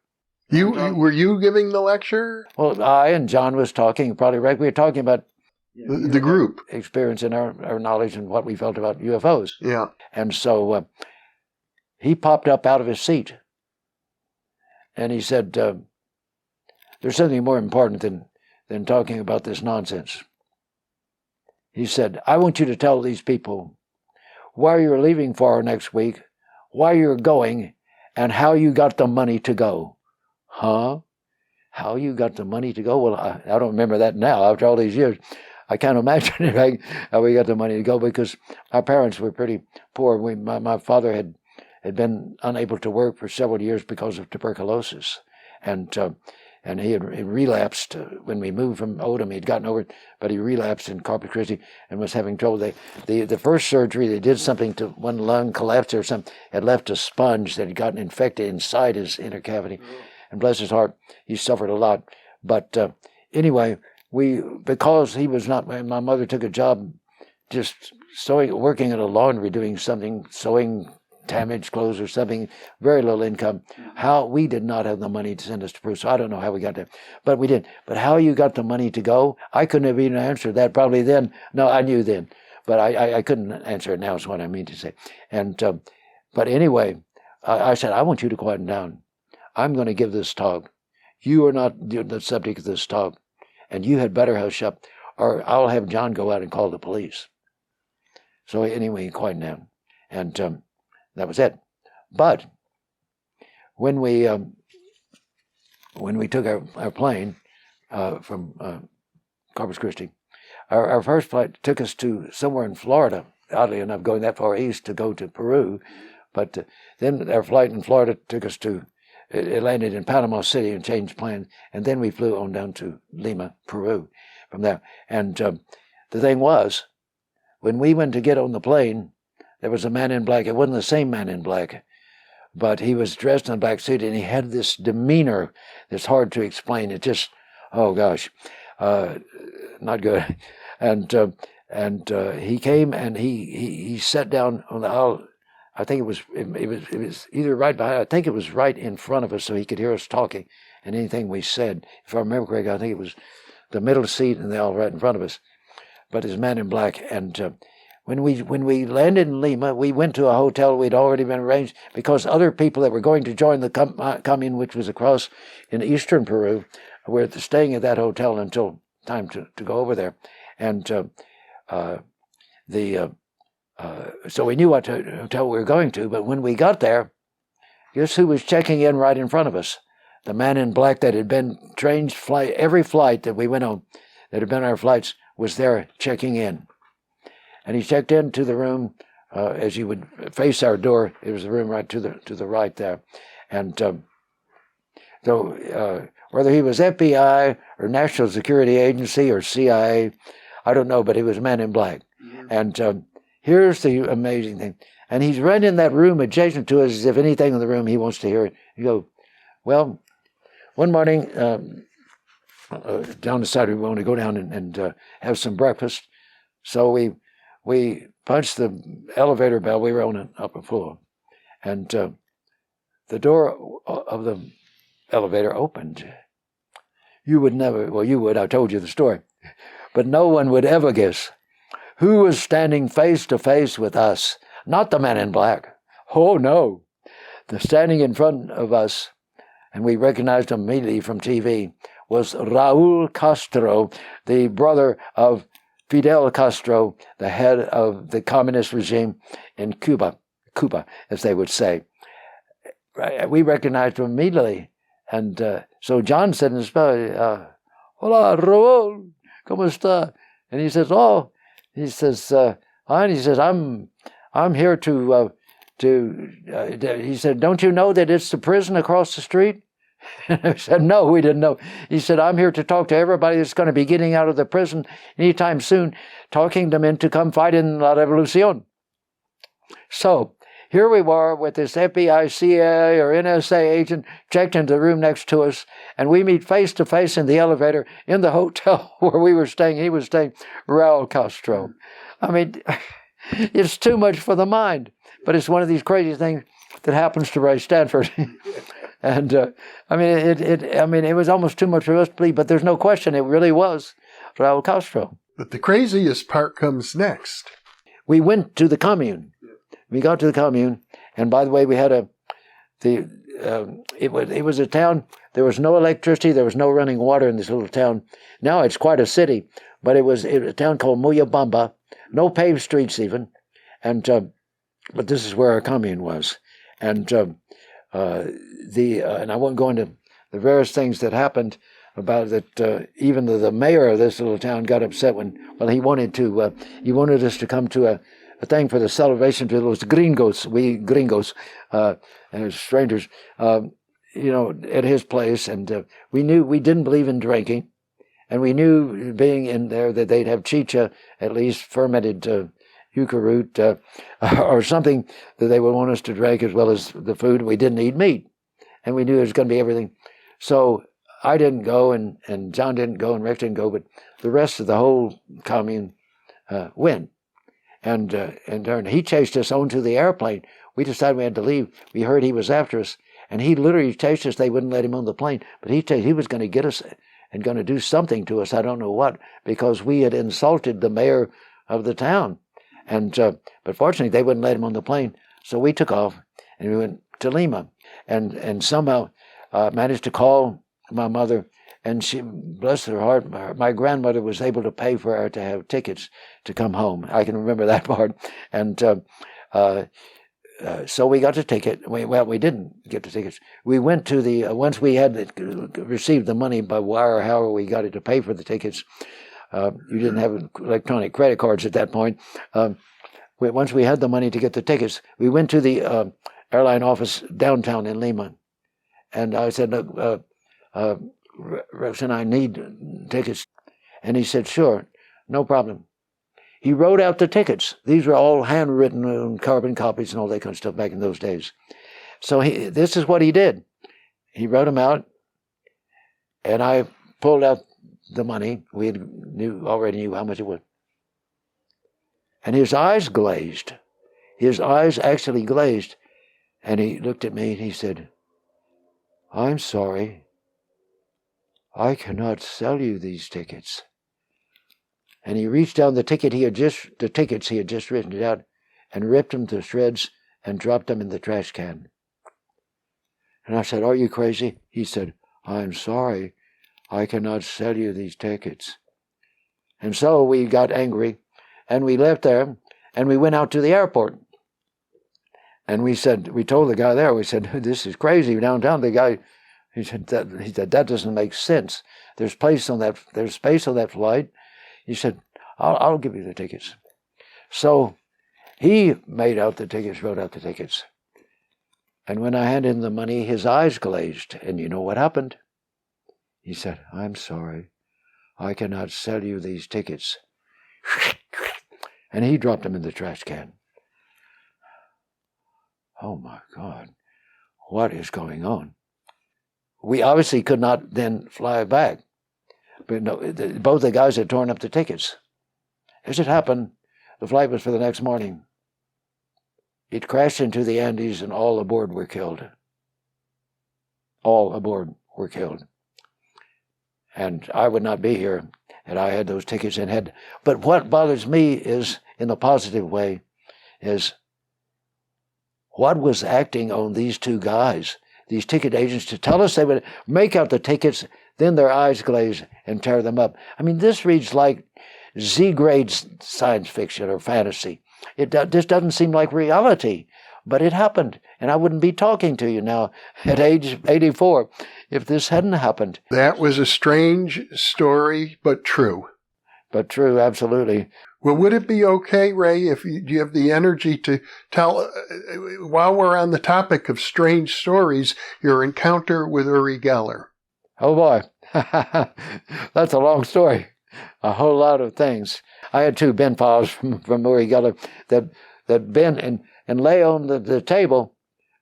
Were you giving the lecture? Well, I and John was talking, probably right. We were talking about The group. experience and our knowledge and what we felt about UFOs. Yeah. And so he popped up out of his seat. And he said, there's something more important than talking about this nonsense. He said, I want you to tell these people where you're leaving for next week, why you're going, and how you got the money to go. Huh? How you got the money to go? Well, I don't remember that now after all these years. I can't imagine how we got the money to go because our parents were pretty poor. My father had been unable to work for several years because of tuberculosis. And he had relapsed when we moved from Odom. He'd gotten over it, but he relapsed in Corpus Christi and was having trouble. The first surgery, they did something to one lung collapse or something, had left a sponge that had gotten infected inside his inner cavity. And bless his heart, he suffered a lot. But anyway, because he was not, my mother took a job just working at a laundry, doing something, sewing damaged clothes or something, very little income. How we did not have the money to send us to Peru, so I don't know how we got there, but we did. But how you got the money to go, I couldn't have even answered that probably then. No, I knew then, but I couldn't answer it now is what I mean to say. And but anyway, I said, I want you to quieten down. I'm going to give this talk. You are not the subject of this talk, and you had better hush up, or I'll have John go out and call the police. So anyway, he quieted down, and that was it. But when we took our plane from Corpus Christi, our first flight took us to somewhere in Florida, oddly enough, going that far east to go to Peru. But then our flight in Florida took us it landed in Panama City and changed plans. And then we flew on down to Lima, Peru from there. And the thing was, when we went to get on the plane, there was a man in black. It wasn't the same man in black, but he was dressed in a black suit, and he had this demeanor that's hard to explain. It just, oh gosh, not good. And he came and he sat down on the aisle. I think it was either right behind. I think it was right in front of us, so he could hear us talking and anything we said. If I remember correctly, I think it was the middle seat and the aisle right in front of us. But his man in black. And when we landed in Lima, we went to a hotel we'd already been arranged because other people that were going to join the commune, which was across in eastern Peru, were staying at that hotel until time to go over there. And so we knew what hotel we were going to, but when we got there, guess who was checking in right in front of us? The man in black that had been trained every flight that we went on, that had been our flights, was there checking in. And he checked into the room as you would face our door. It was the room right to the right there. And so whether he was FBI or National Security Agency or CIA, I don't know, but he was a man in black. Mm-hmm. And here's the amazing thing. And he's right in that room adjacent to us as if anything in the room he wants to hear it. You go, well, one morning, John decided we wanted to go down and have some breakfast. So we punched the elevator bell. We were on an upper floor. And the door of the elevator opened. You would never, well, you would, I told you the story. But no one would ever guess who was standing face to face with us. Not the man in black. Oh, no. The standing in front of us, and we recognized him immediately from TV, was Raul Castro, the brother of Fidel Castro, the head of the communist regime in Cuba, as they would say. We recognized him immediately. And so John said in his belly, hola, Raul, ¿cómo está? And he says, and he says, I'm here he said, don't you know that it's the prison across the street? And I said, no, we didn't know. He said, I'm here to talk to everybody that's going to be getting out of the prison anytime soon, talking them into come fight in La Revolucion. So here we were with this FBI, CIA, or NSA agent checked into the room next to us, and we meet face to face in the elevator in the hotel where we were staying. He was staying, Raul Castro. I mean, it's too much for the mind, but it's one of these crazy things that happens to Ray Stanford. And it was almost too much for us to believe, but there's no question it really was Raul Castro. But the craziest part comes next. We went to the commune. We got to the commune, and by the way, we had it was a town. There was no electricity. There was no running water in this little town. Now it's quite a city, but it was a town called Muyabamba. No paved streets even, and but this is where our commune was, and and I won't go into the various things that happened about that. Even the mayor of this little town got upset when he wanted us to come to a thing for the celebration to those gringos, and strangers, at his place, and we knew we didn't believe in drinking, and we knew being in there that they'd have chicha, at least fermented yucca root, or something that they would want us to drink as well as the food. We didn't eat meat, and we knew it was going to be everything. So I didn't go, and John didn't go, and Rex didn't go, but the rest of the whole commune went. And he chased us onto the airplane. We decided we had to leave. We heard he was after us, and he literally chased us. They wouldn't let him on the plane, but he was going to get us and going to do something to us. I don't know what, because we had insulted the mayor of the town. And but fortunately, they wouldn't let him on the plane. So we took off, and we went to Lima, and somehow managed to call my mother. And she, bless her heart, my grandmother was able to pay for her to have tickets to come home. I can remember that part. And so we got the ticket. We didn't get the tickets. We went to once we had received the money by wire, however we got it to pay for the tickets. You didn't have electronic credit cards at that point. Once we had the money to get the tickets, we went to the airline office downtown in Lima. And I said, look, Rex and I need tickets. And he said, sure, no problem. He wrote out the tickets. These were all handwritten carbon copies and all that kind of stuff back in those days. So this is what he did. He wrote them out, and I pulled out the money. We already knew how much it was. And his eyes glazed. His eyes actually glazed. And he looked at me and he said, I'm sorry. I cannot sell you these tickets. And he reached down the tickets he had just written it out, and ripped them to shreds and dropped them in the trash can. And I said, are you crazy? He said, I'm sorry. I cannot sell you these tickets. And so we got angry, and we left there, and we went out to the airport. And we told the guy there, we said, this is crazy. Downtown, the guy, he said, that doesn't make sense. There's space on that flight. He said, I'll give you the tickets. So he made out the tickets, wrote out the tickets. And when I handed him the money, his eyes glazed. And you know what happened? He said, I'm sorry. I cannot sell you these tickets. And he dropped them in the trash can. Oh my God, what is going on? We obviously could not then fly back. But no, both the guys had torn up the tickets. As it happened, the flight was for the next morning. It crashed into the Andes and all aboard were killed. All aboard were killed. And I would not be here had I had those tickets in hand. But what bothers me is, in a positive way, is what was acting on these two guys, these ticket agents, to tell us they would make out the tickets, then their eyes glaze and tear them up. I mean, this reads like Z-grade science fiction or fantasy. This doesn't seem like reality, but it happened. And I wouldn't be talking to you now at age 84 if this hadn't happened. That was a strange story, but true. But true, absolutely. Well, would it be okay, Ray, if you have the energy to tell, while we're on the topic of strange stories, your encounter with Uri Geller? Oh, boy. That's a long story. A whole lot of things. I had two pen pals from Uri Geller that that bend and lay on the table,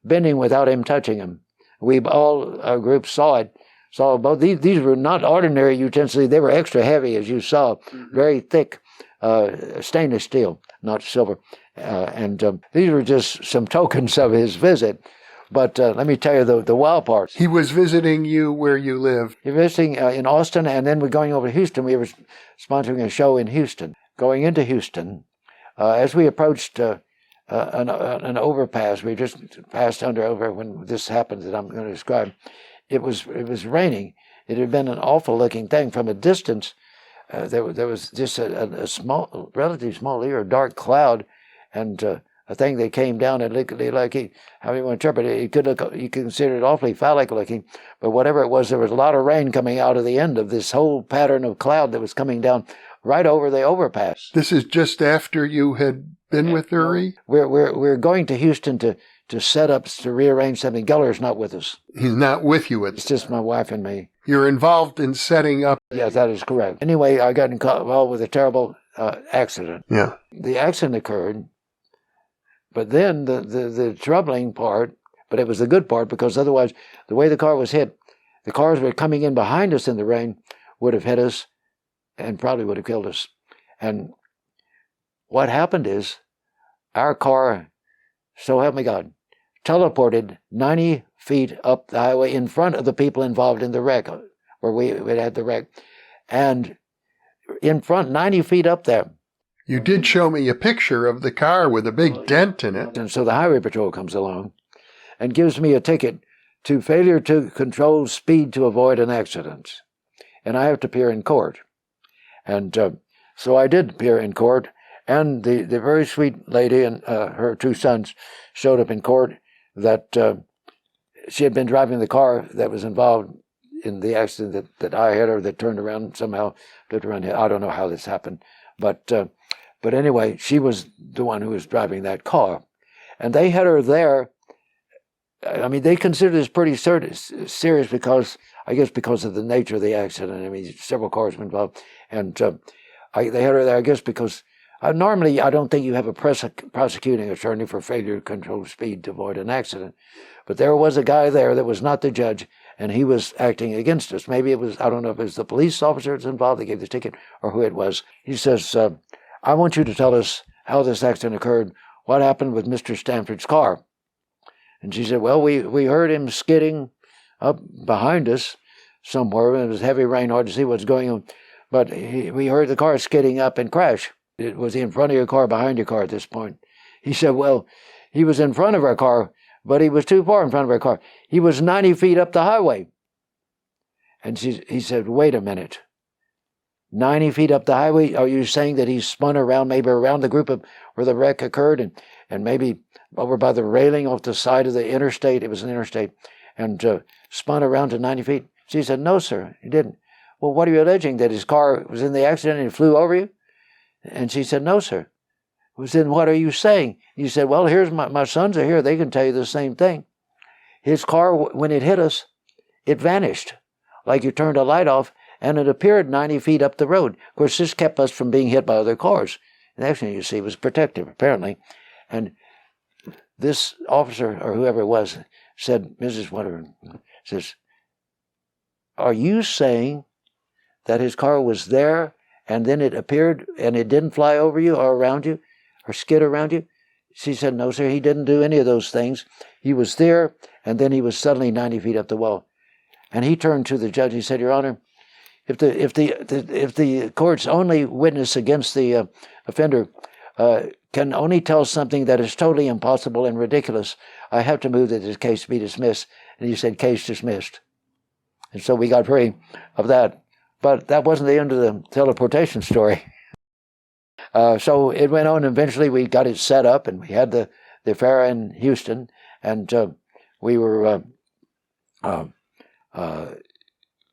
bending without him touching him. We all, our group saw it. Saw both. These were not ordinary utensils. They were extra heavy, as you saw, very thick, stainless steel, not silver. And these were just some tokens of his visit. But let me tell you the wild part. He was visiting you where you live. He was visiting in Austin, and then we're going over to Houston. We were sponsoring a show in Houston. Going into Houston, as we approached an overpass, we just passed over when this happened that I'm going to describe. It was raining. It had been an awful looking thing from a distance. There was just a small, relatively small, or dark cloud, and a thing that came down and looked like how you want to interpret it. You could consider it awfully phallic looking, but whatever it was, there was a lot of rain coming out of the end of this whole pattern of cloud that was coming down right over the overpass. This is just after you had been with Uri? We're going to Houston to set up, to rearrange something. Geller's not with us. He's not with you. It's just my wife and me. You're involved in setting up. Yes, that is correct. Anyway, I got involved with a terrible accident. Yeah. The accident occurred, but then the troubling part, but it was the good part, because otherwise, the way the car was hit, the cars were coming in behind us in the rain, would have hit us and probably would have killed us. And what happened is, our car, so help me God, teleported 90 feet up the highway in front of the people involved in the wreck, where we had the wreck. And in front, 90 feet up there. You did show me a picture of the car with a big dent in it. And so the highway patrol comes along and gives me a ticket to failure to control speed to avoid an accident. And I have to appear in court. And so I did appear in court. And the very sweet lady and her two sons showed up in court that she had been driving the car that was involved in the accident that I had, or that turned around somehow, flipped around. I don't know how this happened. But anyway, she was the one who was driving that car. And they had her there. I mean, they considered this pretty serious because, I guess because of the nature of the accident. I mean, several cars were involved. And they had her there, I guess, because normally I don't think you have a prosecuting attorney for failure to control speed to avoid an accident. But there was a guy there that was not the judge, and he was acting against us. Maybe it was, I don't know if it was the police officer that's involved that gave the ticket or who it was. He says, I want you to tell us how this accident occurred, what happened with Mr. Stanford's car. And she said, well, we heard him skidding up behind us somewhere. It was heavy rain, hard to see what's going on. But we heard the car skidding up and crash. It was in front of your car, behind your car at this point. He said, well, he was in front of our car, but he was too far in front of our car. He was 90 feet up the highway. And he said, wait a minute. 90 feet up the highway? Are you saying that he spun around, maybe around the group of where the wreck occurred, and maybe over by the railing off the side of the interstate? It was an interstate. And spun around to 90 feet? She said, no, sir, he didn't. Well, what are you alleging? That his car was in the accident and it flew over you? And she said, no, sir. Well, then what are you saying? You said, well, here's my sons are here. They can tell you the same thing. His car, when it hit us, it vanished. Like you turned a light off, and it appeared 90 feet up the road. Of course, this kept us from being hit by other cars. And actually, you see, it was protective, apparently. And this officer, or whoever it was, said, Mrs. Whatever, says, are you saying that his car was there, and then it appeared, and it didn't fly over you or around you, or skid around you? She said, no, sir, he didn't do any of those things. He was there, and then he was suddenly 90 feet up the wall. And he turned to the judge. He said, Your Honor, if the court's only witness against the offender can only tell something that is totally impossible and ridiculous, I have to move that this case be dismissed. And he said, case dismissed. And so we got free of that. But that wasn't the end of the teleportation story. So it went on. Eventually, we got it set up, and we had the fair in Houston, and we were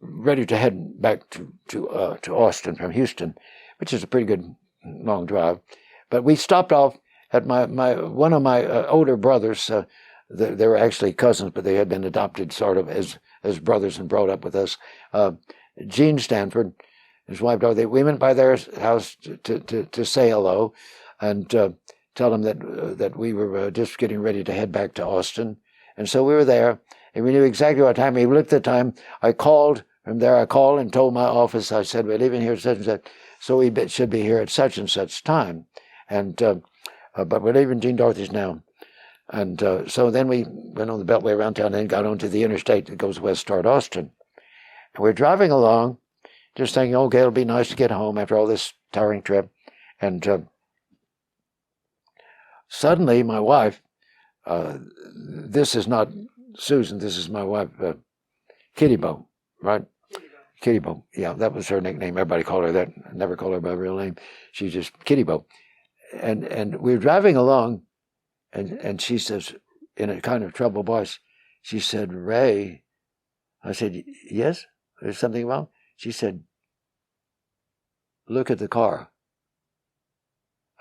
ready to head back to Austin from Houston, which is a pretty good long drive. But we stopped off at one of my older brothers. They were actually cousins, but they had been adopted sort of as brothers and brought up with us. Gene Stanford, his wife Dorothy. We went by their house to say hello, and tell them that we were just getting ready to head back to Austin. And so we were there, and we knew exactly what time. We looked at the time. I called from there. I called and told my office. I said, we're leaving here at such and such, so we should be here at such and such time. And but we're leaving Gene Dorothy's now. And so then we went on the Beltway around town and then got onto the interstate that goes west toward Austin. And we're driving along, just thinking, okay, it'll be nice to get home after all this tiring trip. And suddenly my wife, this is not Susan, this is my wife, Kitty Bo, right? Kitty Bo. Yeah, that was her nickname. Everybody called her that. I never called her by her real name. She's just Kitty Bo. And we were driving along, and she says, in a kind of troubled voice, she said, Ray. I said, yes? There's something wrong? She said, look at the car.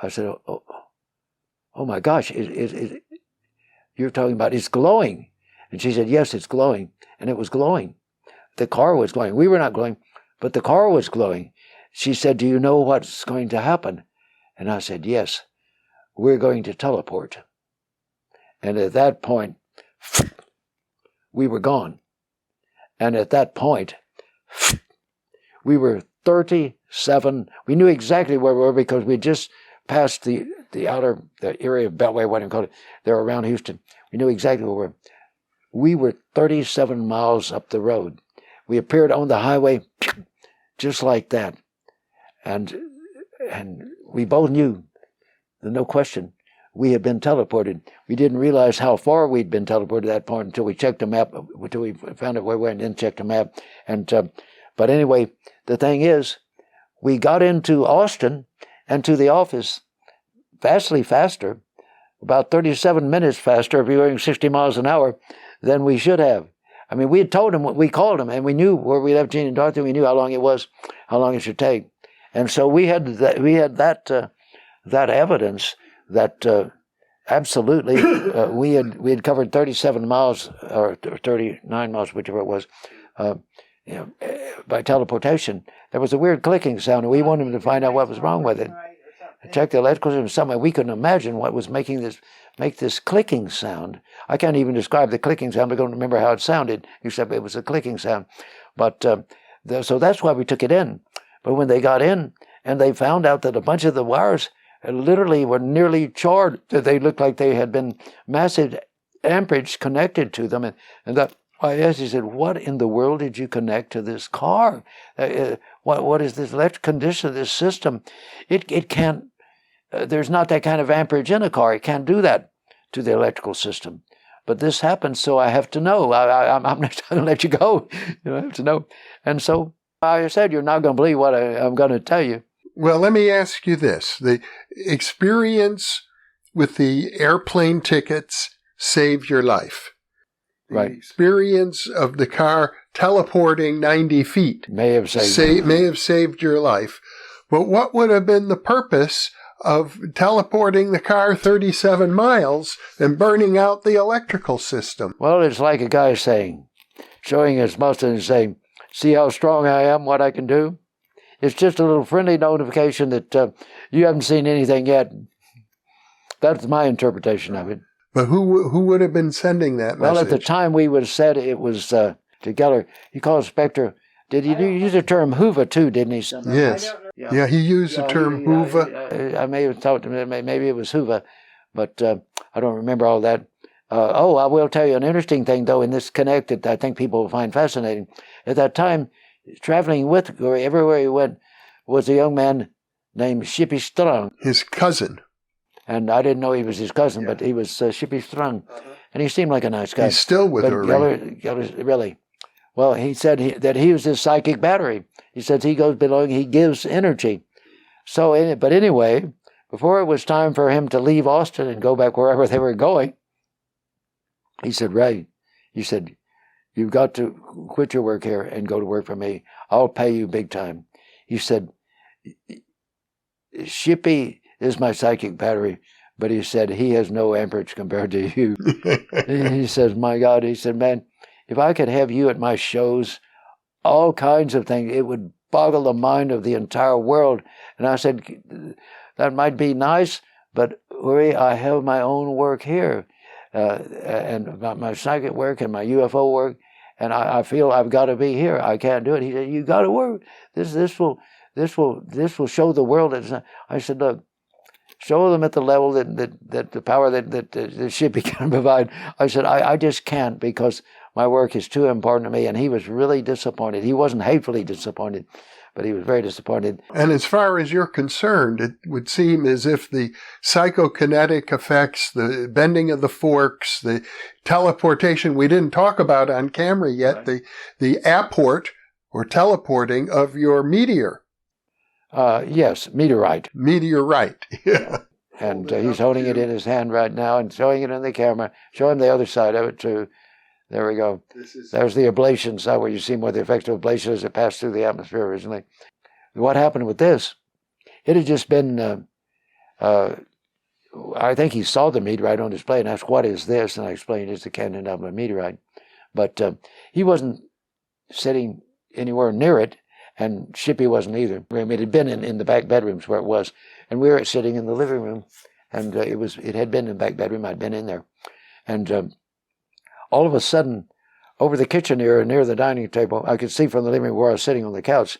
I said, oh my gosh, you're talking about it's glowing. And she said, yes, it's glowing. And it was glowing. The car was glowing. We were not glowing, but the car was glowing. She said, do you know what's going to happen? And I said, yes, we're going to teleport. And at that point, we were gone. And at that point, we were 37. We knew exactly where we were because we just passed the area of Beltway, what do you call it? They're around Houston. We knew exactly where we were. We were 37 miles up the road. We appeared on the highway just like that. And we both knew, no question, we had been teleported. We didn't realize how far we'd been teleported at that point until we checked the map, until we found out where we were and then checked the map. And but anyway, the thing is, we got into Austin and to the office vastly faster, about 37 minutes faster if we were going 60 miles an hour than we should have. I mean, we had told him, we called him, and we knew where we left Gene and Dorothy. We knew how long it was, how long it should take. And so we had that evidence that absolutely we had covered 37 miles or 39 miles, whichever it was, by teleportation. There was a weird clicking sound, and we wanted to find out what was wrong with it. Check the electrical system. Somehow we couldn't imagine what was make this clicking sound. I can't even describe the clicking sound. I don't remember how it sounded, except it was a clicking sound. But so that's why we took it in. But when they got in and they found out that a bunch of the wires literally were nearly charred, that they looked like they had been massive amperage connected to them, and that. I asked, he said, what in the world did you connect to this car? What is this electric condition of this system? It can't, there's not that kind of amperage in a car. It can't do that to the electrical system. But this happens, so I have to know. I'm not going to let you go. I have to know. And so I said, you're not going to believe what I'm going to tell you. Well, let me ask you this. The experience with the airplane tickets saved your life. The experience of the car teleporting 90 feet may have saved your life. But what would have been the purpose of teleporting the car 37 miles and burning out the electrical system? Well, it's like a guy showing his muscle and saying, see how strong I am, what I can do? It's just a little friendly notification that you haven't seen anything yet. That's my interpretation of it. But who would have been sending that message? Well, at the time we would have said it was to Geller. He called Spectre. Did he use the term Hoover too, didn't he? Yes. Yeah, he used the term Hoover. I may have thought maybe it was Hoover, but I don't remember all that. I will tell you an interesting thing, though, in this connect that I think people will find fascinating. At that time, traveling with Uri, everywhere he went, was a young man named Shippy Strong. His cousin. And I didn't know he was his cousin, but he was Shippy Strong. And he seemed like a nice guy. He's still with her. Geller, really. Well, he said that he was his psychic battery. He says he goes below, he gives energy. So, but anyway, before it was time for him to leave Austin and go back wherever they were going, he said, Ray, he said, you've got to quit your work here and go to work for me. I'll pay you big time. He said, Shippy is my psychic battery, but he said he has no amperage compared to you. He says, my God, he said, man, if I could have you at my shows, all kinds of things, it would boggle the mind of the entire world. And I said, that might be nice, but Uri, I have my own work here, and about my psychic work and my UFO work, and I feel I've got to be here. I can't do it. He said, you got to work. This will show the world. I said, look, show them at the level that the power that the shipping can provide. I said, I just can't, because my work is too important to me. And he was really disappointed. He wasn't hatefully disappointed, but he was very disappointed. And as far as you're concerned, it would seem as if the psychokinetic effects, the bending of the forks, the teleportation we didn't talk about on camera yet, right. the apport or teleporting of your meteor. Yes, meteorite. Meteorite. Yeah. And he's holding it in his hand right now and showing it in the camera. Show him the other side of it too. There we go. There's the ablation side where you see what the effect of ablation is. It passed through the atmosphere originally. What happened with this? It had just been, I think he saw the meteorite on display and asked, what is this? And I explained it's the canyon of a meteorite. But he wasn't sitting anywhere near it, and Shippy wasn't either. I mean, it had been in the back bedrooms where it was. And we were sitting in the living room, and it had been in the back bedroom. I'd been in there. And all of a sudden, over the kitchen area near the dining table, I could see from the living room where I was sitting on the couch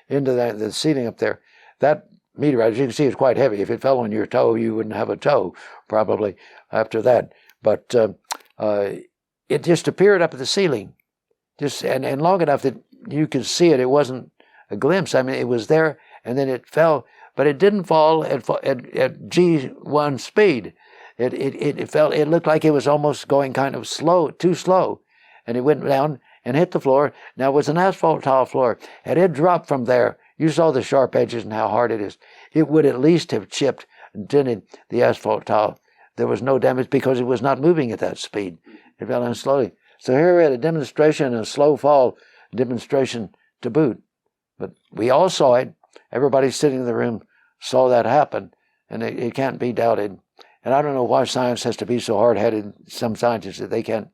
into the ceiling up there. That meteorite, as you can see, is quite heavy. If it fell on your toe, you wouldn't have a toe, probably, after that. But it just appeared up at the ceiling, and long enough that you could see it. It wasn't a glimpse. I mean, it was there, and then it fell. But it didn't fall at G1 speed. It fell. It looked like it was almost going kind of slow, too slow, and it went down and hit the floor. Now it was an asphalt tile floor. Had it dropped from there, you saw the sharp edges and how hard it is. It would at least have chipped and dented the asphalt tile. There was no damage because it was not moving at that speed. It fell down slowly. So here we had a demonstration, a slow fall demonstration to boot. But we all saw it. Everybody sitting in the room saw that happen, and it can't be doubted. And I don't know why science has to be so hard-headed, some scientists, that they can't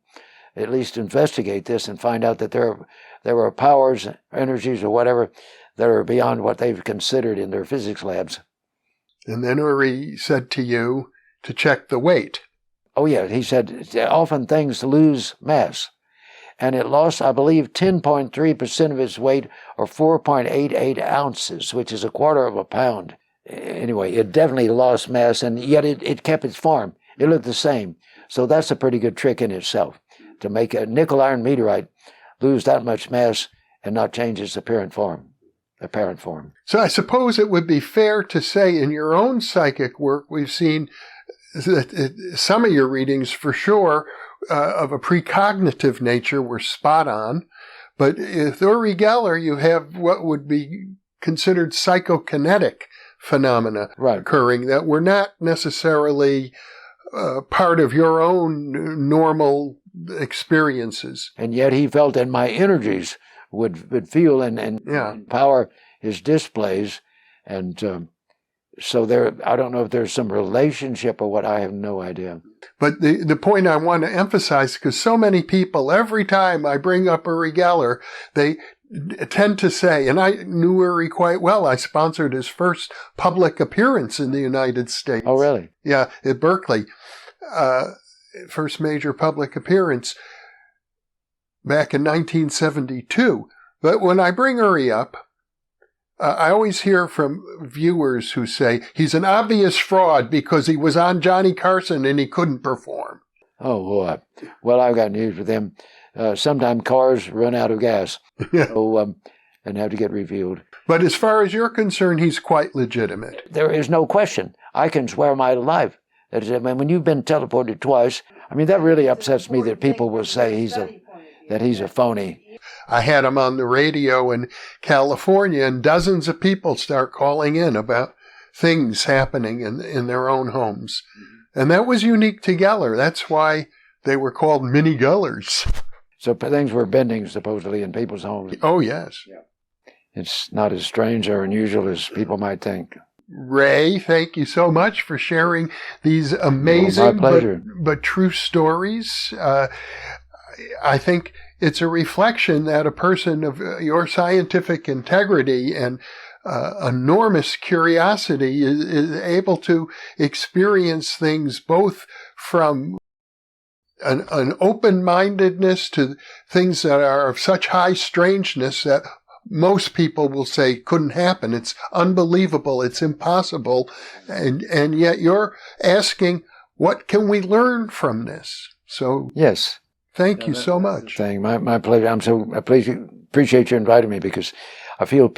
at least investigate this and find out that there were powers, energies, or whatever that are beyond what they've considered in their physics labs. And then Uri said to you to check the weight. Oh, yeah. He said often things lose mass. And it lost, I believe, 10.3% of its weight, or 4.88 ounces, which is a quarter of a pound. Anyway, it definitely lost mass, and yet it kept its form. It looked the same. So that's a pretty good trick in itself, to make a nickel-iron meteorite lose that much mass and not change its apparent form. So I suppose it would be fair to say in your own psychic work, we've seen that some of your readings, for sure, of a precognitive nature were spot on. But with Uri Geller, you have what would be considered psychokinetic phenomena occurring that were not necessarily part of your own normal experiences. And yet he felt that my energies would feel and power his displays. And so I don't know if there's some relationship or what. I have no idea. But the point I want to emphasize, because so many people, every time I bring up Uri Geller, they tend to say, and I knew Uri quite well, I sponsored his first public appearance in the United States. Oh, really? Yeah, at Berkeley. First major public appearance back in 1972. But when I bring Uri up, I always hear from viewers who say he's an obvious fraud because he was on Johnny Carson and he couldn't perform. Oh, boy. Well, I've got news for them. Sometimes cars run out of gas and have to get refueled. But as far as you're concerned, he's quite legitimate. There is no question. I can swear my life. That is, when you've been teleported twice, I mean, that really upsets me that people will say that he's a phony. I had him on the radio in California, and dozens of people start calling in about things happening in their own homes. And that was unique to Geller. That's why they were called mini Gellers. So things were bending, supposedly, in people's homes. Oh, yes. Yeah. It's not as strange or unusual as people might think. Ray, thank you so much for sharing these amazing but true stories. I think it's a reflection that a person of your scientific integrity and enormous curiosity is able to experience things both from an open-mindedness to things that are of such high strangeness that most people will say couldn't happen. It's unbelievable. It's impossible. And yet you're asking, what can we learn from this? So yes, thank you so much. My pleasure. I appreciate you inviting me, because I feel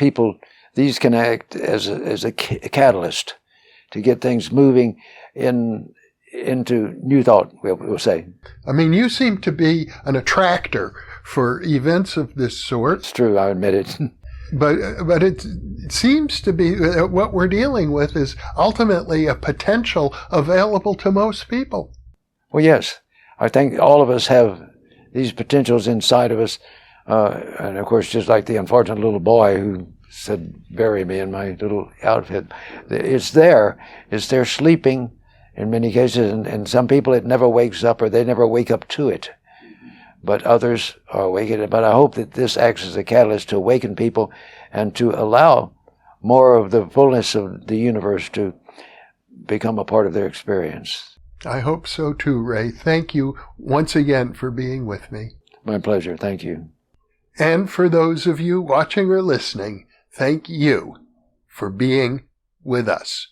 these can act as a catalyst to get things moving into new thought, we'll say. I mean, you seem to be an attractor for events of this sort. It's true, I admit it. But it seems to be that what we're dealing with is ultimately a potential available to most people. Well, yes. I think all of us have these potentials inside of us. And of course, just like the unfortunate little boy who said, bury me in my little outfit. It's there. It's there sleeping in many cases. And some people, it never wakes up, or they never wake up to it. But others are awakened. But I hope that this acts as a catalyst to awaken people and to allow more of the fullness of the universe to become a part of their experience. I hope so too, Ray. Thank you once again for being with me. My pleasure. Thank you. And for those of you watching or listening, thank you for being with us.